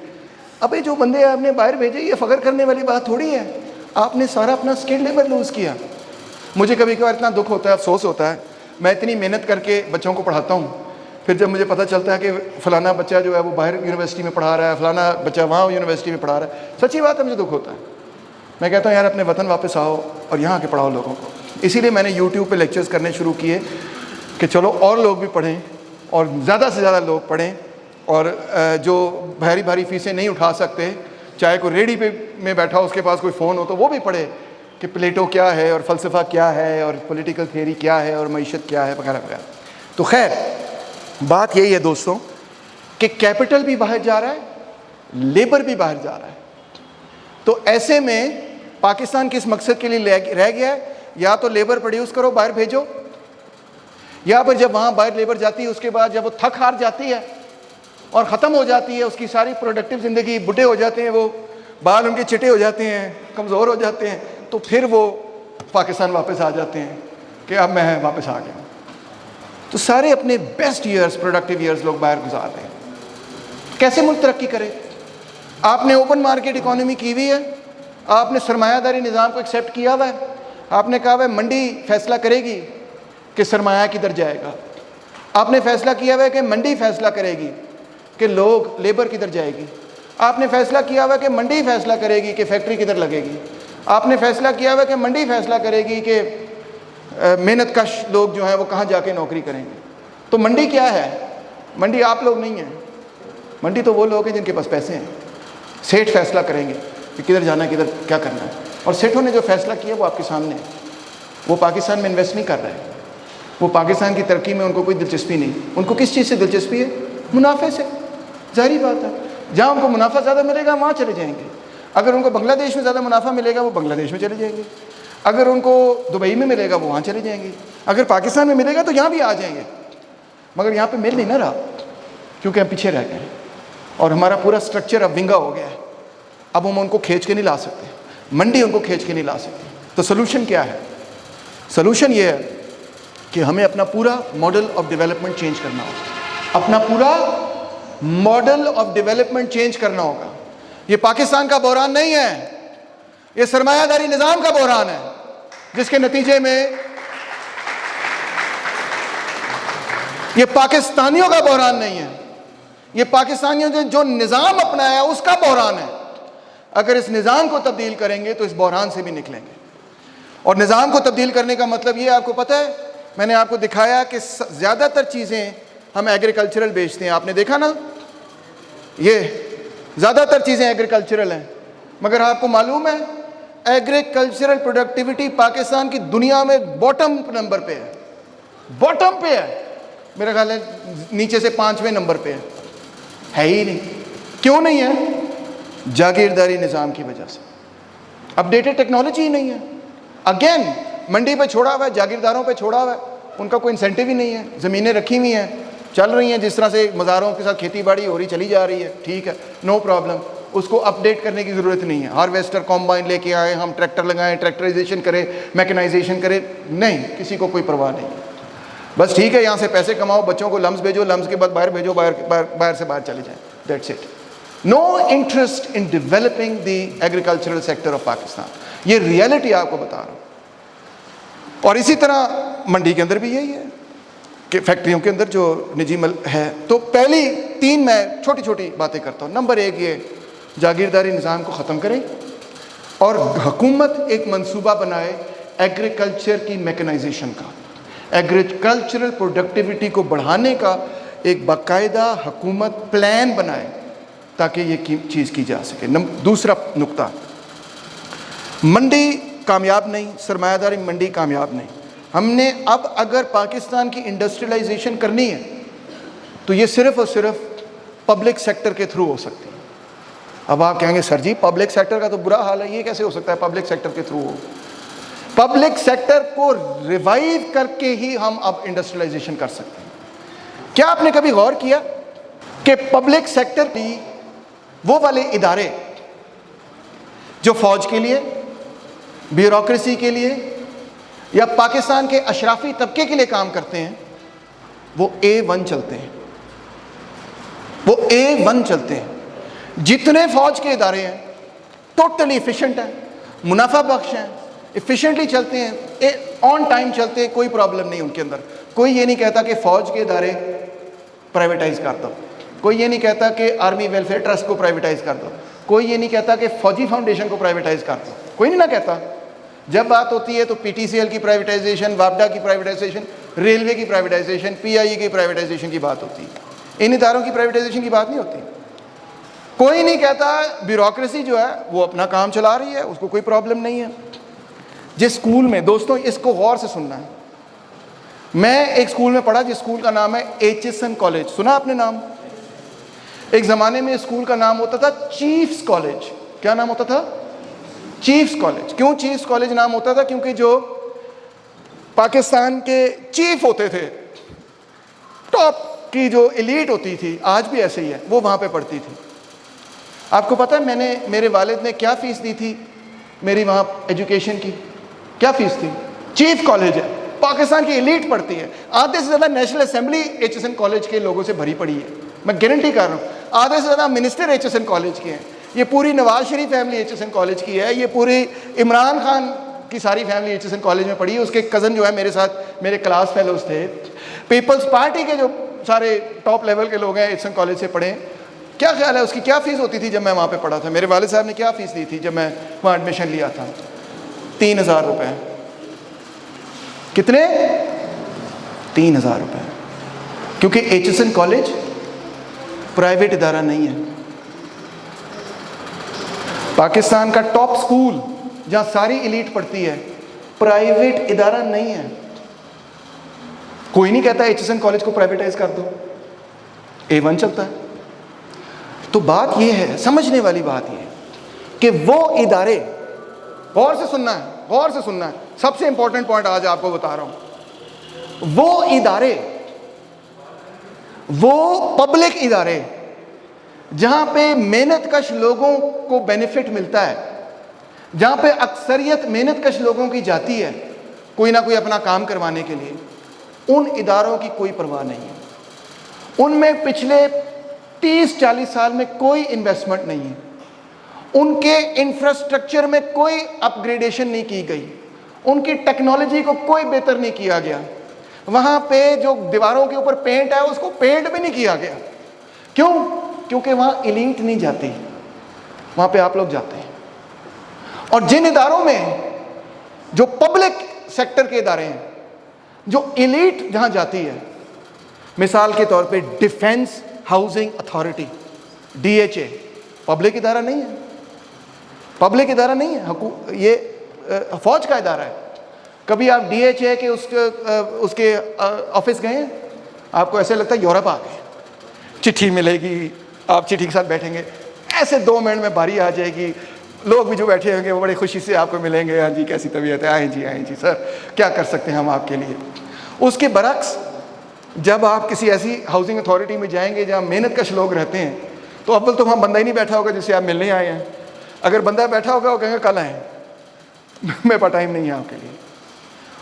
ابھی جو بندے آپ نے باہر بھیجے یہ فخر کرنے والی بات تھوڑی ہے. آپ نے سارا اپنا اسکل لیبر لوز کیا. مجھے کبھی کبھار اتنا دکھ ہوتا ہے، افسوس ہوتا ہے، میں اتنی محنت کر کے بچوں کو پڑھاتا ہوں، پھر جب مجھے پتہ چلتا ہے کہ فلانا بچہ جو ہے وہ باہر یونیورسٹی میں پڑھا رہا ہے، فلانا بچہ وہاں یونیورسٹی میں پڑھا رہا ہے، سچی بات ہے مجھے دکھ ہوتا ہے. میں کہتا ہوں یار اپنے وطن واپس آؤ اور یہاں کے پڑھاؤ لوگوں کو. اسی لیے میں نے یوٹیوب پہ لیکچرز کرنے شروع کیے کہ چلو اور لوگ بھی پڑھیں، اور زیادہ سے زیادہ لوگ پڑھیں، اور جو بھاری بھاری فیسیں نہیں اٹھا سکتے، چاہے کوئی ریڈی پہ میں بیٹھا ہو اس کے پاس کوئی فون ہو تو وہ بھی پڑھے کہ پلیٹو کیا ہے، اور فلسفہ کیا ہے، اور پولیٹیکل تھیوری کیا ہے، اور معیشت کیا ہے، وغیرہ وغیرہ. تو خیر بات یہی ہے دوستوں کہ کیپٹل بھی باہر جا رہا ہے، لیبر بھی باہر جا رہا ہے. تو ایسے میں پاکستان کس مقصد کے لیے رہ گیا ہے؟ یا تو لیبر پروڈیوس کرو، باہر بھیجو، یا پھر جب وہاں باہر لیبر جاتی ہے اس کے بعد جب وہ تھک ہار جاتی ہے اور ختم ہو جاتی ہے اس کی ساری پروڈکٹیو زندگی، بڈھے ہو جاتے ہیں وہ، بال ان کے چٹے ہو جاتے ہیں، کمزور ہو جاتے ہیں، تو پھر وہ پاکستان واپس آ جاتے ہیں کہ اب میں واپس آ گیا. تو سارے اپنے بیسٹ ایئرز، پروڈکٹیو ایئرز لوگ باہر گزار رہے ہیں. کیسے ملک ترقی کرے؟ آپ نے اوپن مارکیٹ اکانومی کی ہوئی ہے، آپ نے سرمایہ داری نظام کو ایکسیپٹ کیا ہوا ہے، آپ نے کہا ہوا ہے منڈی فیصلہ کرے گی کہ سرمایہ کدھر جائے گا، آپ نے فیصلہ کیا ہوا ہے کہ منڈی فیصلہ کرے گی کہ لوگ لیبر کدھر جائے گی، آپ نے فیصلہ کیا ہوا ہے کہ منڈی فیصلہ کرے گی کہ فیکٹری کدھر لگے گی، آپ نے فیصلہ کیا ہوا ہے کہ منڈی فیصلہ کرے گی کہ محنت کش لوگ جو ہیں وہ کہاں جا کے نوکری کریں گے. تو منڈی کیا ہے؟ منڈی آپ لوگ نہیں ہیں، منڈی تو وہ لوگ ہیں جن کے پاس پیسے ہیں. سیٹھ فیصلہ کریں گے کہ کدھر جانا ہے، کدھر کیا کرنا ہے. اور سیٹھوں نے جو فیصلہ کیا وہ آپ کے سامنے ہے. وہ پاکستان میں انویسٹ نہیں کر رہے، وہ پاکستان کی ترقی میں ان کو کوئی دلچسپی نہیں. ان کو کس چیز سے دلچسپی ہے؟ منافع سے. ظاہری بات ہے، جہاں ان کو منافع زیادہ ملے گا وہاں چلے جائیں گے. اگر ان کو بنگلہ دیش میں زیادہ منافع ملے گا وہ بنگلہ دیش میں چلے جائیں گے، اگر ان کو دبئی میں ملے گا وہ وہاں چلے جائیں گے، اگر پاکستان میں ملے گا تو یہاں بھی آ جائیں گے. مگر یہاں پہ مل نہیں نہ رہا کیونکہ ہم پیچھے رہ گئے ہیں اور ہمارا پورا سٹرکچر اب ونگا ہو گیا ہے. اب ہم ان کو کھینچ کے نہیں لا سکتے، منڈی ان کو کھینچ کے نہیں لا سکتے. تو سلوشن کیا ہے؟ سلوشن یہ ہے کہ ہمیں اپنا پورا ماڈل آف ڈیولپمنٹ چینج کرنا ہوگا، اپنا پورا ماڈل آف ڈیولپمنٹ چینج کرنا ہوگا. یہ پاکستان کا بحران نہیں ہے، یہ سرمایہ داری نظام کا بحران ہے جس کے نتیجے میں یہ پاکستانیوں کا بحران نہیں ہے، یہ پاکستانیوں نے جو نظام اپنایا اس کا بحران ہے. اگر اس نظام کو تبدیل کریں گے تو اس بحران سے بھی نکلیں گے. اور نظام کو تبدیل کرنے کا مطلب یہ آپ کو پتہ ہے، میں نے آپ کو دکھایا کہ زیادہ تر چیزیں ہم ایگریکلچرل بیچتے ہیں. آپ نے دیکھا نا، یہ زیادہ تر چیزیں ایگریکلچرل ہیں. مگر آپ کو معلوم ہے ایگریکلچرل پروڈکٹیوٹی پاکستان کی دنیا میں باٹم نمبر پہ ہے، باٹم پہ ہے. میرا خیال ہے نیچے سے 5ویں نمبر پہ ہے ہی نہیں. کیوں نہیں ہے؟ جاگیرداری نظام کی وجہ سے. اپڈیٹڈ ٹیکنالوجی ہی نہیں ہے. اگین منڈی پہ چھوڑا ہوا ہے، جاگیرداروں پہ چھوڑا ہوا ہے، ان کا کوئی انسینٹیو ہی نہیں ہے. زمینیں رکھی ہوئی ہیں، چل رہی ہیں جس طرح سے مزاروں کے ساتھ کھیتی باڑی ہو رہی چلی جا رہی ہے, ٹھیک ہے, نو پرابلم. اس کو اپ ڈیٹ کرنے کی ضرورت نہیں ہے. ہارویسٹر کمبائن لے کے آئے, ہم ٹریکٹر لگائیں, ٹریکٹرائزیشن کریں, میکنائزیشن کریں, نہیں, کسی کو کوئی پرواہ نہیں. بس ٹھیک ہے, یہاں سے پیسے کماؤ, بچوں کو لمس بھیجو, لمس کے بعد باہر بھیجو, باہر سے باہر چلے جائیں, that's it. No interest in developing the agricultural sector of Pakistan. یہ ریئلٹی آپ کو بتا رہا ہوں. اور اسی طرح منڈی کے اندر بھی یہی ہے کہ فیکٹریوں کے اندر جو نجی مل ہے. تو پہلی 3 میں چھوٹی چھوٹی باتیں کرتا ہوں. نمبر 1, یہ جاگیرداری نظام کو ختم کریں اور حکومت ایک منصوبہ بنائے ایگریکلچر کی میکنائزیشن کا, ایگریکلچرل پروڈکٹیوٹی کو بڑھانے کا ایک باقاعدہ حکومت پلان بنائے تاکہ یہ چیز کی جا سکے. دوسرا نقطہ, منڈی کامیاب نہیں, سرمایہ داری منڈی کامیاب نہیں. ہم نے اب اگر پاکستان کی انڈسٹریلائزیشن کرنی ہے تو یہ صرف اور صرف پبلک سیکٹر کے تھرو ہو سکتی ہے. اب آپ کہیں گے سر جی پبلک سیکٹر کا تو برا حال ہے, یہ کیسے ہو سکتا ہے پبلک سیکٹر کے تھرو ہو؟ پبلک سیکٹر کو ریوائیو کر کے ہی ہم اب انڈسٹریلائزیشن کر سکتے ہیں. کیا آپ نے کبھی غور کیا کہ پبلک سیکٹر کی وہ والے ادارے جو فوج کے لیے, بیوروکریسی کے لیے یا پاکستان کے اشرافی طبقے کے لیے کام کرتے ہیں, وہ A1 چلتے ہیں, وہ A1 چلتے ہیں. جتنے فوج کے ادارے ہیں ٹوٹلی ایفیشنٹ ہیں, منافع بخش ہیں, ایفیشنٹلی چلتے ہیں, آن ٹائم چلتے ہیں, کوئی پرابلم نہیں ان کے اندر. کوئی یہ نہیں کہتا کہ فوج کے ادارے پرائیویٹائز کر دو, کوئی یہ نہیں کہتا کہ آرمی ویلفیئر ٹرسٹ کو پرائیویٹائز کر دو, کوئی یہ نہیں کہتا کہ فوجی فاؤنڈیشن کو پرائیویٹائز کر دو, کوئی نہیں نہ کہتا. جب بات ہوتی ہے تو PTCL کی پرائیویٹائزیشن, وابڈا کی پرائیویٹائزیشن, ریلوے کی پرائیویٹائزیشن, PIE کی پرائیویٹائزیشن کی بات ہوتی ہے. ان اداروں کی پرائیویٹائزیشن کی بات نہیں ہوتی. کوئی نہیں کہتا بیوروکریسی جو ہے وہ اپنا کام چلا رہی ہے, اس کو کوئی پرابلم نہیں ہے. جس اسکول میں, دوستوں اس کو غور سے سننا ہے, میں ایک اسکول میں پڑھا جس اسکول کا نام ہے ایچسن کالج, سنا آپ نے نام؟ ایک زمانے میں اسکول کا نام ہوتا تھا چیفز کالج. کیا نام ہوتا تھا؟ Chiefs college. کیوں چیفز کالج نام ہوتا تھا؟ کیونکہ جو پاکستان کے چیف ہوتے تھے, ٹاپ کی جو ایلیٹ ہوتی تھی, آج بھی ایسے ہی ہے, وہ وہاں پہ پڑھتی تھی. آپ کو پتہ ہے میرے والد نے کیا فیس دی تھی میری وہاں ایجوکیشن کی؟ کیا فیس تھی؟ چیف کالج ہے, پاکستان کی ایلیٹ پڑھتی ہے. آدھے سے زیادہ نیشنل اسمبلی ایچسن کالج کے لوگوں سے بھری پڑی ہے, میں گارنٹی کر رہا ہوں. آدھے سے زیادہ منسٹر ایچسن کالج کے ہیں. یہ پوری Nawaz Sharif family Aitchison college کی ہے, یہ پوری عمران خان کی ساری فیملی ایچسن کالج میں پڑھی ہے. اس کے کزن جو ہے میرے ساتھ میرے کلاس فیلوز تھے. پیپلز پارٹی کے جو سارے ٹاپ لیول کے لوگ ہیں ایچسن کالج سے پڑھے. کیا خیال ہے اس کی کیا فیس ہوتی تھی جب میں وہاں پہ پڑھا تھا؟ میرے والد صاحب نے کیا فیس دی تھی جب میں وہاں ایڈمیشن لیا تھا؟ 3000 روپے. کتنے؟ 3000 روپے. کیونکہ ایچسن کالج پرائیویٹ ادارہ نہیں ہے. پاکستان کا ٹاپ سکول جہاں ساری ایلیٹ پڑھتی ہے پرائیویٹ ادارہ نہیں ہے. کوئی نہیں کہتا ایچسن کالج کو پرائیویٹائز کر دو, A1 چلتا ہے. تو بات یہ ہے, سمجھنے والی بات یہ ہے کہ وہ ادارے, غور سے سننا ہے, غور سے سننا ہے, سب سے امپورٹنٹ پوائنٹ آج آپ کو بتا رہا ہوں. وہ ادارے, وہ پبلک ادارے جہاں پہ محنت کش لوگوں کو بینیفٹ ملتا ہے, جہاں پہ اکثریت محنت کش لوگوں کی جاتی ہے کوئی نہ کوئی اپنا کام کروانے کے لیے, ان اداروں کی کوئی پرواہ نہیں ہے. ان میں پچھلے 30-40 سال میں کوئی انویسٹمنٹ نہیں ہے. ان کے انفراسٹرکچر میں کوئی اپ گریڈیشن نہیں کی گئی, ان کی ٹیکنالوجی کو کوئی بہتر نہیں کیا گیا. وہاں پہ جو دیواروں کے اوپر پینٹ ہے اس کو پینٹ بھی نہیں کیا گیا. کیوں؟ کیونکہ وہاں ایلیٹ نہیں جاتی, وہاں پہ آپ لوگ جاتے ہیں. اور جن اداروں میں جو پبلک سیکٹر کے ادارے ہیں, جو ایلیٹ جہاں جاتی ہے, مثال کے طور پہ defence housing authority, DHA, public ادارہ نہیں ہے, پبلک ادارہ نہیں ہے, یہ فوج کا ادارہ ہے. کبھی آپ DHA کے اس کے آفس گئے ہیں, آپ کو ایسے لگتا ہے یورپ آ گئے. چٹھی ملے گی, آپ چٹھی کے ساتھ بیٹھیں گے, ایسے 2 منٹ میں باری آ جائے گی, لوگ بھی جو بیٹھے ہوں گے وہ بڑی خوشی سے آپ کو ملیں گے. ہاں جی کیسی طبیعت ہے, آئیں جی سر کیا کر سکتے ہیں ہم آپ کے لیے. اس کے برعکس جب آپ کسی ایسی ہاؤسنگ اتھارٹی میں جائیں گے جہاں محنت کش لوگ رہتے ہیں تو اول تو وہاں بندہ ہی نہیں بیٹھا ہوگا جس سے آپ ملنے آئے ہیں. اگر بندہ بیٹھا ہوگا وہ کہیں گے کل آئیں, میرے پاس ٹائم نہیں ہے آپ کے لیے.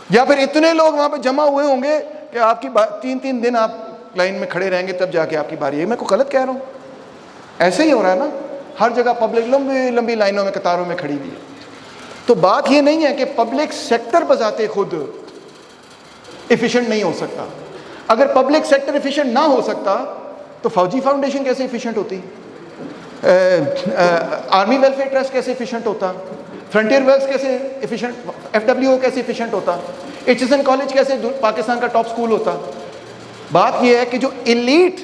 یا پھر اتنے لوگ وہاں پہ جمع ہوئے ہوں گے کہ آپ کی 3 دن آپ لائن میں کھڑے رہیں گے تب جا کے آپ کی باری ہے. میں کوئی غلط کہہ رہا ہوں؟ ایسے ہی ہو رہا ہے نا, ہر جگہ پبلک لمبی لمبی لائنوں میں قطاروں میں کھڑی ہوئی ہے. تو بات یہ نہیں ہے کہ پبلک سیکٹر بذات خود ایفیشینٹ نہیں ہو سکتا. اگر پبلک سیکٹر ایفیشینٹ نہ ہو سکتا تو فوجی فاؤنڈیشن کیسے ایفیشینٹ ہوتی, آرمی ویلفیئر ٹرسٹ کیسے ایفیشینٹ ہوتا, فرنٹیئر ویلز کیسے ایفیشینٹ, FWO کیسے ایفیشینٹ ہوتا, HSN کالج کیسے پاکستان کا ٹاپ سکول ہوتا. بات یہ ہے کہ جو ایلیٹ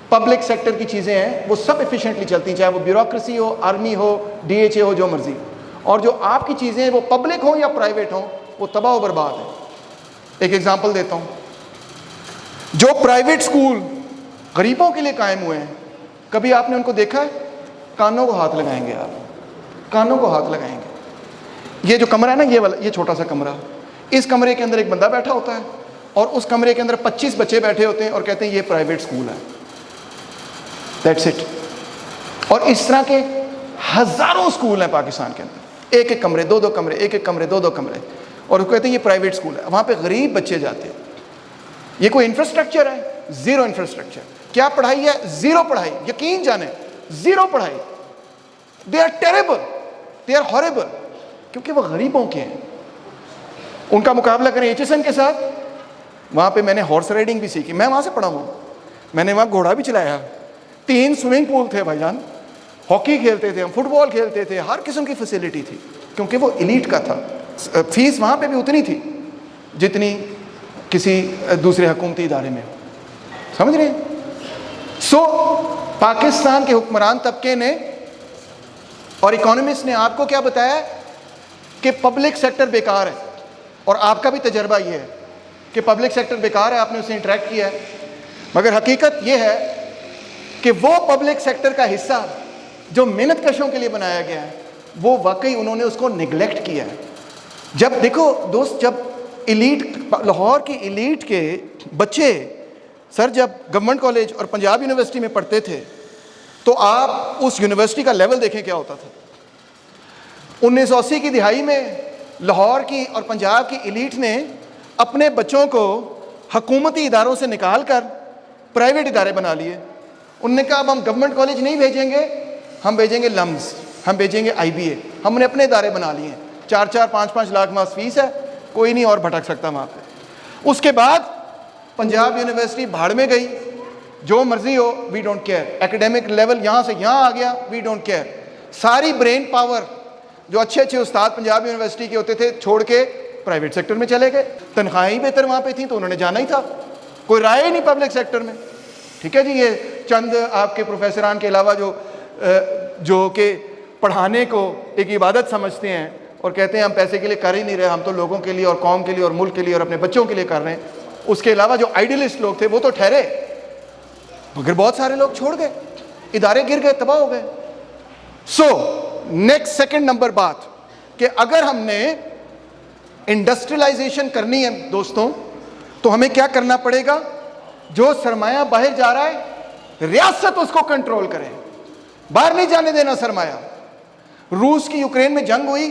پبلک سیکٹر کی چیزیں ہیں وہ سب ایفیشینٹلی چلتی ہیں, چاہے وہ بیوروکریسی ہو, آرمی ہو, DHA ہو, جو مرضی. اور جو آپ کی چیزیں وہ پبلک ہوں یا پرائیویٹ ہوں وہ تباہ و برباد ہے. ایک ایگزامپل دیتا ہوں, جو پرائیویٹ سکول غریبوں کے لیے قائم ہوئے ہیں, کبھی آپ نے ان کو دیکھا ہے؟ کانوں کو ہاتھ لگائیں گے, آپ کانوں کو ہاتھ لگائیں گے. یہ جو کمرہ ہے نا, یہ والا, یہ چھوٹا سا کمرہ, اس کمرے کے اندر ایک بندہ بیٹھا ہوتا ہے اور اس کمرے کے اندر 25 بچے بیٹھے ہوتے ہیں اور کہتے ہیں یہ پرائیویٹ سکول ہے. That's it. اور اس طرح کے ہزاروں سکول ہیں پاکستان کے اندر, ایک ایک کمرے, 2 کمرے, ایک ایک کمرے, 2 کمرے, اور وہ کہتے ہیں یہ پرائیویٹ سکول ہے. وہاں پہ غریب بچے جاتے ہیں. یہ کوئی انفراسٹرکچر ہے؟ Zero infrastructure. کیا پڑھائی ہے؟ زیرو پڑھائی. یقین جانیں, زیرو پڑھائی. They are terrible, they are horrible, کیونکہ وہ غریبوں کے ہیں. ان کا مقابلہ کریں HSN کے ساتھ. وہاں پہ میں نے ہارس رائڈنگ بھی سیکھی, میں وہاں سے پڑھا ہوں, میں نے وہاں گھوڑا بھی چلایا, 3 سوئمنگ پول تھے بھائی جان, ہاکی کھیلتے تھے ہم, فٹ بال کھیلتے تھے, ہر قسم کی فیسلٹی تھی, کیونکہ وہ ایلیٹ کا تھا. فیس وہاں پہ بھی اتنی تھی جتنی کسی دوسرے حکومتی ادارے میں. سمجھ رہے ہیں؟ پاکستان کے حکمران طبقے نے اور اکانومسٹ نے آپ کو کیا بتایا کہ پبلک سیکٹر بیکار ہے, اور آپ کا بھی تجربہ یہ ہے کہ پبلک سیکٹر بیکار ہے, آپ نے اس سے انٹریکٹ کیا ہے. مگر حقیقت یہ ہے کہ وہ پبلک سیکٹر کا حصہ جو محنت کشوں کے لیے بنایا گیا ہے وہ واقعی انہوں نے اس کو نگلیکٹ کیا ہے. جب دیکھو دوست, جب ایلیٹ, لاہور کی ایلیٹ کے بچے سر جب گورنمنٹ کالج اور پنجاب یونیورسٹی میں پڑھتے تھے تو آپ اس یونیورسٹی کا لیول دیکھیں کیا ہوتا تھا. 1980 کی دہائی میں لاہور کی اور پنجاب کی ایلیٹ نے اپنے بچوں کو حکومتی اداروں سے نکال کر پرائیویٹ ادارے بنا لیے. انہوں نے کہا اب ہم گورنمنٹ کالج نہیں بھیجیں گے, ہم بھیجیں گے لمز, ہم بھیجیں گے IBA. ہم نے اپنے ادارے بنا لیے ہیں, 4-4 5-5 لاکھ ماس فیس ہے, کوئی نہیں اور بھٹک سکتا وہاں پہ. اس کے بعد پنجاب یونیورسٹی بھاڑ میں گئی, جو مرضی ہو, وی ڈونٹ کیئر. ایکیڈیمک لیول یہاں سے یہاں آ گیا, وی ڈونٹ کیئر. ساری برین پاور جو اچھے اچھے استاد پنجاب یونیورسٹی کے ہوتے تھے چھوڑ کے پرائیویٹ سیکٹر میں چلے گئے. تنخواہیں بہتر وہاں پہ تھیں تو انہوں نے جانا ہی تھا, کوئی رائے ہی نہیں پبلک سیکٹر میں. ٹھیک ہے جی, یہ چند آپ کے پروفیسران کے علاوہ جو کہ پڑھانے کو ایک عبادت سمجھتے ہیں اور کہتے ہیں ہم پیسے کے لیے کر ہی نہیں رہے, ہم تو لوگوں کے لیے اور قوم کے لیے اور ملک کے لیے اور اپنے بچوں کے لیے کر رہے ہیں. اس کے علاوہ جو آئیڈیلسٹ لوگ تھے وہ تو ٹھہرے, مگر بہت سارے لوگ چھوڑ گئے, ادارے گر گئے, تباہ ہو گئے. نیکسٹ سیکنڈ نمبر بات کہ اگر ہم نے انڈسٹریلائزیشن کرنی ہے دوستوں تو ہمیں کیا کرنا پڑے گا؟ جو سرمایہ باہر جا رہا ہے ریاست اس کو کنٹرول کرے, باہر نہیں جانے دینا سرمایہ. روس کی یوکرین میں جنگ ہوئی,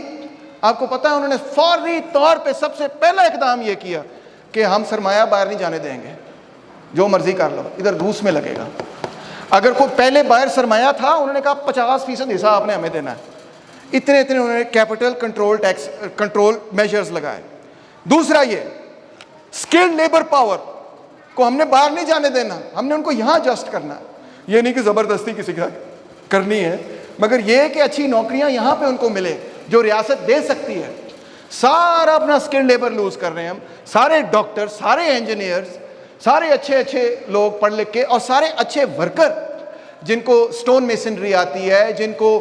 آپ کو پتا ہے انہوں نے فوری طور پہ سب سے پہلا اقدام یہ کیا کہ ہم سرمایہ باہر نہیں جانے دیں گے, جو مرضی کر لو, ادھر روس میں لگے گا. اگر کوئی پہلے باہر سرمایہ تھا انہوں نے کہا 50% حصہ آپ نے ہمیں دینا ہے. اتنے انہوں نے capital control tax control measures لگائے. دوسرا یہ اسکلڈ لیبر پاور کو ہم نے باہر نہیں جانے دینا, ہم نے ان کو یہاں ایڈجسٹ کرنا ہے. یہ نہیں کہ زبردستی کسی کا کرنی ہے, مگر یہ کہ اچھی نوکریاں یہاں پہ ان کو ملے جو ریاست دے سکتی ہے. سارا اپنا اسکلڈ لیبر لوز کر رہے ہیں ہم, سارے ڈاکٹر, سارے انجینئرز, سارے اچھے لوگ پڑھ لکھ کے, اور سارے اچھے ورکر جن کو سٹون میسنری آتی ہے, جن کو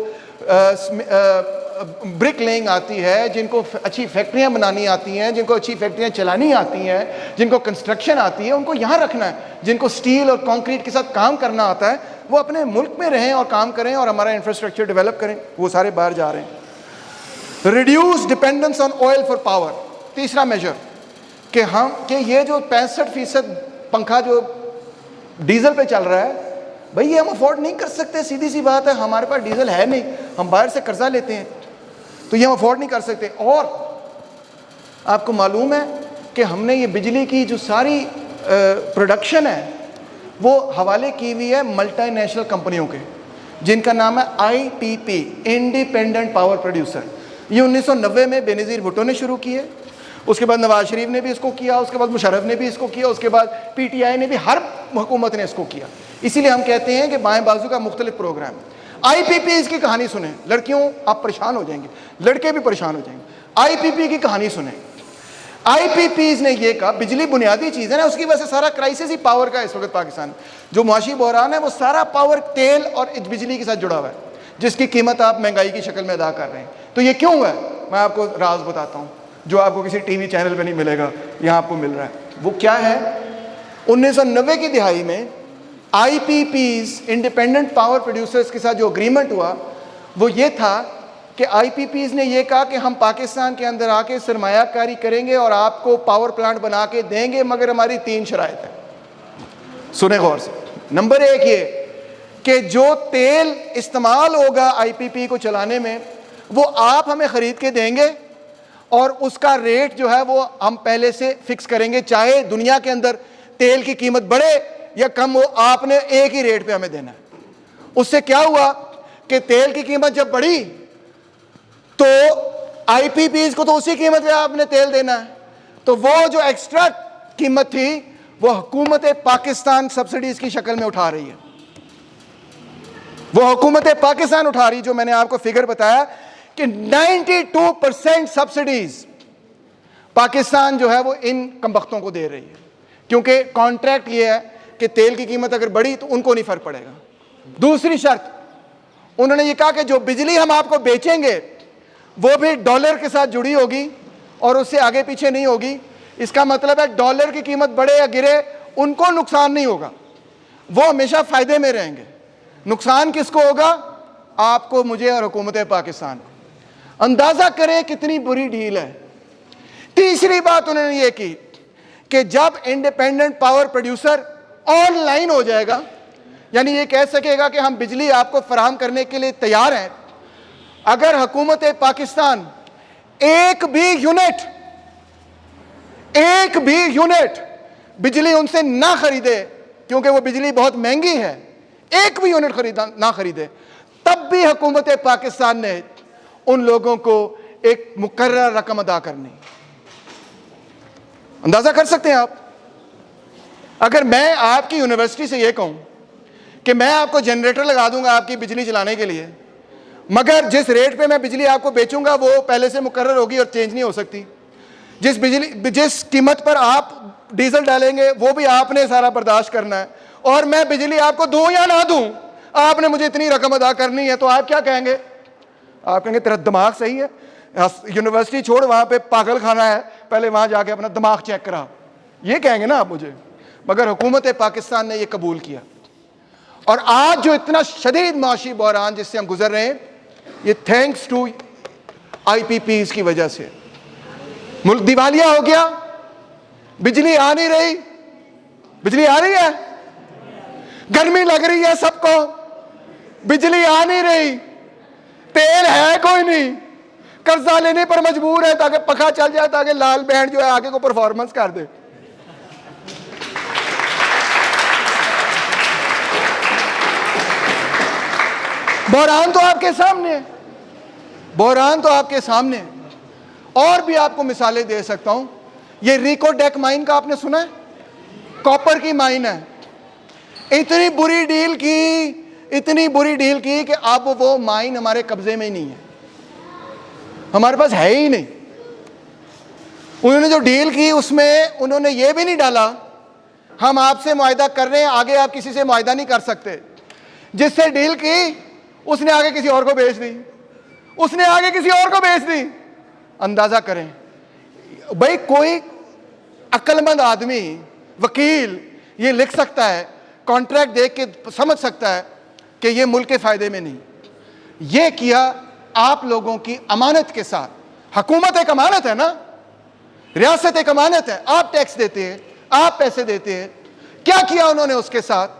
برک لینگ آتی ہے, جن کو اچھی فیکٹریاں بنانی آتی ہیں, جن کو اچھی فیکٹریاں چلانی آتی ہیں, جن کو کنسٹرکشن آتی ہے, ان کو یہاں رکھنا ہے. جن کو سٹیل اور کانکریٹ کے ساتھ کام کرنا آتا ہے وہ اپنے ملک میں رہیں اور کام کریں اور ہمارا انفراسٹرکچر ڈیولپ کریں. وہ سارے باہر جا رہے ہیں. Reduce dependence on oil for power, تیسرا میجر. کہ یہ جو 65% پنکھا جو ڈیزل پہ چل رہا ہے بھئی یہ ہم افورڈ نہیں کر سکتے. سیدھی سی بات ہے, ہمارے پاس ڈیزل ہے نہیں, ہم باہر سے قرضہ لیتے ہیں, تو یہ ہم افورڈ نہیں کر سکتے. اور آپ کو معلوم ہے کہ ہم نے یہ بجلی کی جو ساری پروڈکشن ہے وہ حوالے کی ہوئی ہے ملٹی نیشنل کمپنیوں کے, جن کا نام ہے IPP, انڈیپینڈنٹ پاور پروڈیوسر. یہ 1990 میں بے نظیر بھٹو نے شروع کی ہے, اس کے بعد نواز شریف نے بھی اس کو کیا, اس کے بعد مشرف نے بھی اس کو کیا, اس کے بعد PTI نے بھی, ہر حکومت نے اس کو کیا. اسی لیے ہم کہتے ہیں کہ بائیں بازو کا مختلف پروگرام. IPPs کی کہانی سنیں, لڑکیوں آپ پریشان ہو جائیں گے, لڑکے بھی پریشان ہو جائیں گے. IPP کی کہانی سنیں. IPPs نے یہ کہا بجلی بنیادی چیز ہے نا, اس کی وجہ سے سارا کرائسس ہی پاور کا اس وقت پاکستان جو معاشی بحران ہے وہ سارا پاور تیل اور بجلی کے ساتھ جڑا ہوا ہے, جس کی قیمت آپ مہنگائی کی شکل میں ادا کر رہے ہیں. تو یہ کیوں ہے, میں آپ کو راز بتاتا ہوں جو آپ کو کسی ٹی وی چینل پہ نہیں ملے گا, یہاں آپ کو مل رہا ہے. وہ کیا ہے, 1990 کی دہائی میں IPPs انڈیپینڈنٹ پاور پروڈیوسرز کے ساتھ جو اگریمنٹ ہوا وہ یہ تھا کہ IPPs نے یہ کہا کہ ہم پاکستان کے اندر آ کے سرمایہ کاری کریں گے اور آپ کو پاور پلانٹ بنا کے دیں گے, مگر ہماری 3 شرائط ہیں. سنیں غور سے. نمبر 1 یہ کہ جو تیل استعمال ہوگا IPP کو چلانے میں وہ آپ ہمیں خرید کے دیں گے, اور اس کا ریٹ جو ہے وہ ہم پہلے سے فکس کریں گے, چاہے دنیا کے اندر تیل کی قیمت بڑھے یا کم ہو, آپ نے ایک ہی ریٹ پہ ہمیں دینا ہے. اس سے کیا ہوا کہ تیل کی قیمت جب بڑھی تو IPPs کو تو اسی قیمت پہ آپ نے تیل دینا ہے, تو وہ جو ایکسٹرا قیمت تھی وہ حکومت پاکستان سبسڈیز کی شکل میں اٹھا رہی ہے. وہ حکومت پاکستان اٹھا رہی, جو میں نے آپ کو فگر بتایا کہ 92% سبسڈیز پاکستان جو ہے وہ ان کمبختوں کو دے رہی ہے, کیونکہ کانٹریکٹ یہ ہے کہ تیل کی قیمت اگر بڑھی تو ان کو نہیں فرق پڑے گا. دوسری شرط انہوں نے یہ کہا کہ جو بجلی ہم آپ کو بیچیں گے وہ بھی ڈالر کے ساتھ جڑی ہوگی اور اس سے آگے پیچھے نہیں ہوگی. اس کا مطلب ہے ڈالر کی قیمت بڑھے یا گرے ان کو نقصان نہیں ہوگا, وہ ہمیشہ فائدے میں رہیں گے. نقصان کس کو ہوگا, آپ کو, مجھے اور حکومت پاکستان کو. اندازہ کریں کتنی بری ڈیل ہے. تیسری بات انہوں نے یہ کی کہ جب independent power producer online ہو جائے گا, یعنی یہ کہہ سکے گا کہ ہم بجلی آپ کو فراہم کرنے کے لیے تیار ہیں, اگر حکومت پاکستان ایک بھی یونٹ بجلی ان سے نہ خریدے, کیونکہ وہ بجلی بہت مہنگی ہے, ایک بھی یونٹ نہ خریدے, تب بھی حکومت پاکستان نے ان لوگوں کو ایک مقررہ رقم ادا کرنی. اندازہ کر سکتے ہیں آپ, اگر میں آپ کی یونیورسٹی سے یہ کہوں کہ میں آپ کو جنریٹر لگا دوں گا آپ کی بجلی چلانے کے لیے, مگر جس ریٹ پہ میں بجلی آپ کو بیچوں گا وہ پہلے سے مقرر ہوگی اور چینج نہیں ہو سکتی, جس قیمت پر آپ ڈیزل ڈالیں گے وہ بھی آپ نے سارا برداشت کرنا ہے, اور میں بجلی آپ کو دوں یا نہ دوں آپ نے مجھے اتنی رقم ادا کرنی ہے, تو آپ کیا کہیں گے؟ آپ کہیں گے تیرا دماغ صحیح ہے, یونیورسٹی چھوڑ, وہاں پہ پاگل خانہ ہے, پہلے وہاں جا کے اپنا دماغ چیک کرا, یہ کہیں گے نا آپ مجھے. مگر حکومت پاکستان نے یہ قبول کیا, اور آج جو اتنا شدید معاشی بحران جس سے ہم گزر رہے ہیں یہ تھینکس ٹو IPPs کی وجہ سے. ملک دیوالیہ ہو گیا, بجلی آ نہیں رہی, بجلی آ رہی ہے, گرمی لگ رہی ہے سب کو, بجلی آ نہیں رہی, تیل ہے کوئی نہیں, قرضہ لینے پر مجبور ہے تاکہ پنکھا چل جائے, تاکہ لال بینڈ جو ہے آگے کو پرفارمنس کر دے. بحران تو آپ کے سامنے ہے, بحران تو آپ کے سامنے ہے. اور بھی آپ کو مثالیں دے سکتا ہوں. یہ ریکو ڈیک مائن کا آپ نے سنا ہے, کاپر کی مائن ہے, اتنی بری ڈیل کی کہ اب وہ مائن ہمارے قبضے میں ہی نہیں ہے, ہمارے پاس ہے ہی نہیں. انہوں نے جو ڈیل کی اس میں انہوں نے یہ بھی نہیں ڈالا ہم آپ سے معاہدہ کر رہے ہیں, آگے آپ کسی سے معاہدہ نہیں کر سکتے. جس سے ڈیل کی اس نے آگے کسی اور کو بیچ دی, اس نے آگے کسی اور کو بیچ دی. اندازہ کریں بھائی, کوئی عقل مند آدمی, وکیل یہ لکھ سکتا ہے, کانٹریکٹ دیکھ کے سمجھ سکتا ہے کہ یہ ملک کے فائدے میں نہیں. یہ کیا آپ لوگوں کی امانت کے ساتھ. حکومت ایک امانت ہے نا, ریاست ایک امانت ہے, آپ ٹیکس دیتے ہیں, آپ پیسے دیتے ہیں. کیا کیا انہوں نے اس کے ساتھ؟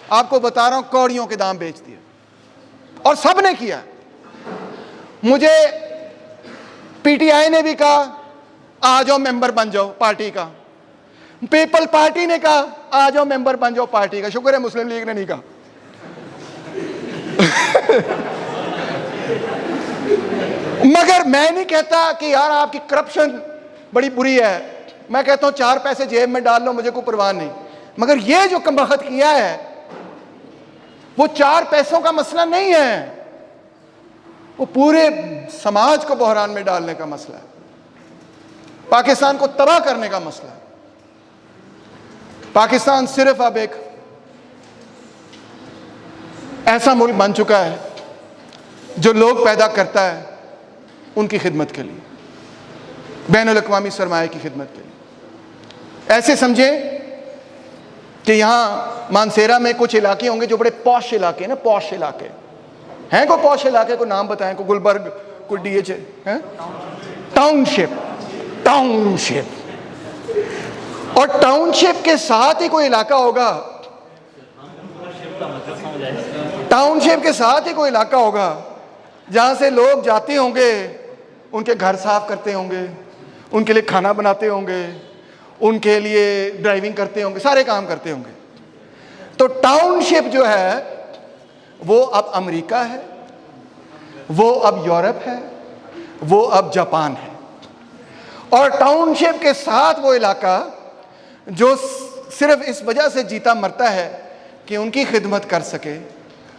آپ کو بتا رہا ہوں, کوڑیوں کے دام بیچ دیے, اور سب نے کیا. مجھے پی ٹی آئی نے بھی کہا آ جاؤ ممبر بن جاؤ پارٹی کا, پیپل پارٹی نے کہا آ جاؤ ممبر بن جاؤ پارٹی کا. شکر ہے مسلم لیگ نے نہیں کہا. مگر میں نہیں کہتا کہ یار آپ کی کرپشن بڑی بری ہے, میں کہتا ہوں 4 پیسے جیب میں ڈال لو, مجھے کوئی پرواہ نہیں. مگر یہ جو کمبخت کیا ہے وہ 4 پیسوں کا مسئلہ نہیں ہے, وہ پورے سماج کو بحران میں ڈالنے کا مسئلہ ہے, پاکستان کو تباہ کرنے کا مسئلہ ہے. پاکستان صرف اب ایک ایسا ملک بن چکا ہے جو لوگ پیدا کرتا ہے ان کی خدمت کے لیے, بین الاقوامی سرمایہ کی خدمت کے لیے. ایسے سمجھیں کہ یہاں مانسیرا میں کچھ علاقے ہوں گے جو بڑے پوش علاقے ہیں نا, پوش علاقے ہیں. کوئی پوش علاقے کو نام بتائیں, کوئی گلبرگ, کوئی ڈی ایچ ہے, ٹاؤن شپ. اور ٹاؤن شپ کے ساتھ ہی کوئی علاقہ ہوگا, ٹاؤن شپ کے ساتھ ہی کوئی علاقہ ہوگا جہاں سے لوگ جاتے ہوں گے, ان کے گھر صاف کرتے ہوں گے, ان کے لیے کھانا بناتے ہوں گے, ان کے لیے ڈرائیونگ کرتے ہوں گے, سارے کام کرتے ہوں گے. تو ٹاؤن شپ جو ہے وہ اب امریکہ ہے, وہ اب یورپ ہے, وہ اب جاپان ہے. اور ٹاؤن شپ کے ساتھ وہ علاقہ جو صرف اس وجہ سے جیتا مرتا ہے کہ ان کی خدمت کر سکے,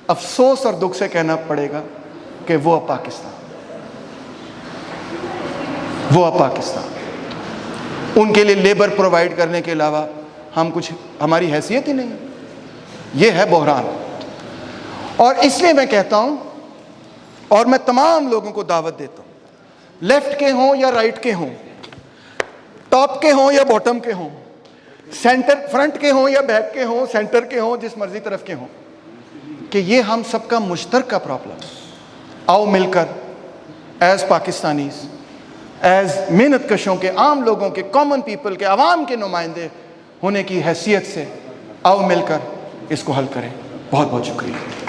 افسوس اور دکھ سے کہنا پڑے گا کہ وہ اب پاکستان, وہ اب پاکستان. ان کے لیے لیبر پرووائڈ کرنے کے علاوہ ہماری حیثیت ہی نہیں. یہ ہے بحران. اور اس لیے میں کہتا ہوں, اور میں تمام لوگوں کو دعوت دیتا ہوں, لیفٹ کے ہوں یا رائٹ کے ہوں, ٹاپ کے ہوں یا باٹم کے ہوں, سینٹر فرنٹ کے ہوں یا بیک کے ہوں, سینٹر کے ہوں, جس مرضی طرف کے ہوں, کہ یہ ہم سب کا مشترکہ پرابلم. آؤ مل کر ایز پاکستانیز, ایز محنت کشوں کے, عام لوگوں کے, کامن پیپل کے, عوام کے نمائندے ہونے کی حیثیت سے آؤ مل کر اس کو حل کریں. بہت بہت شکریہ.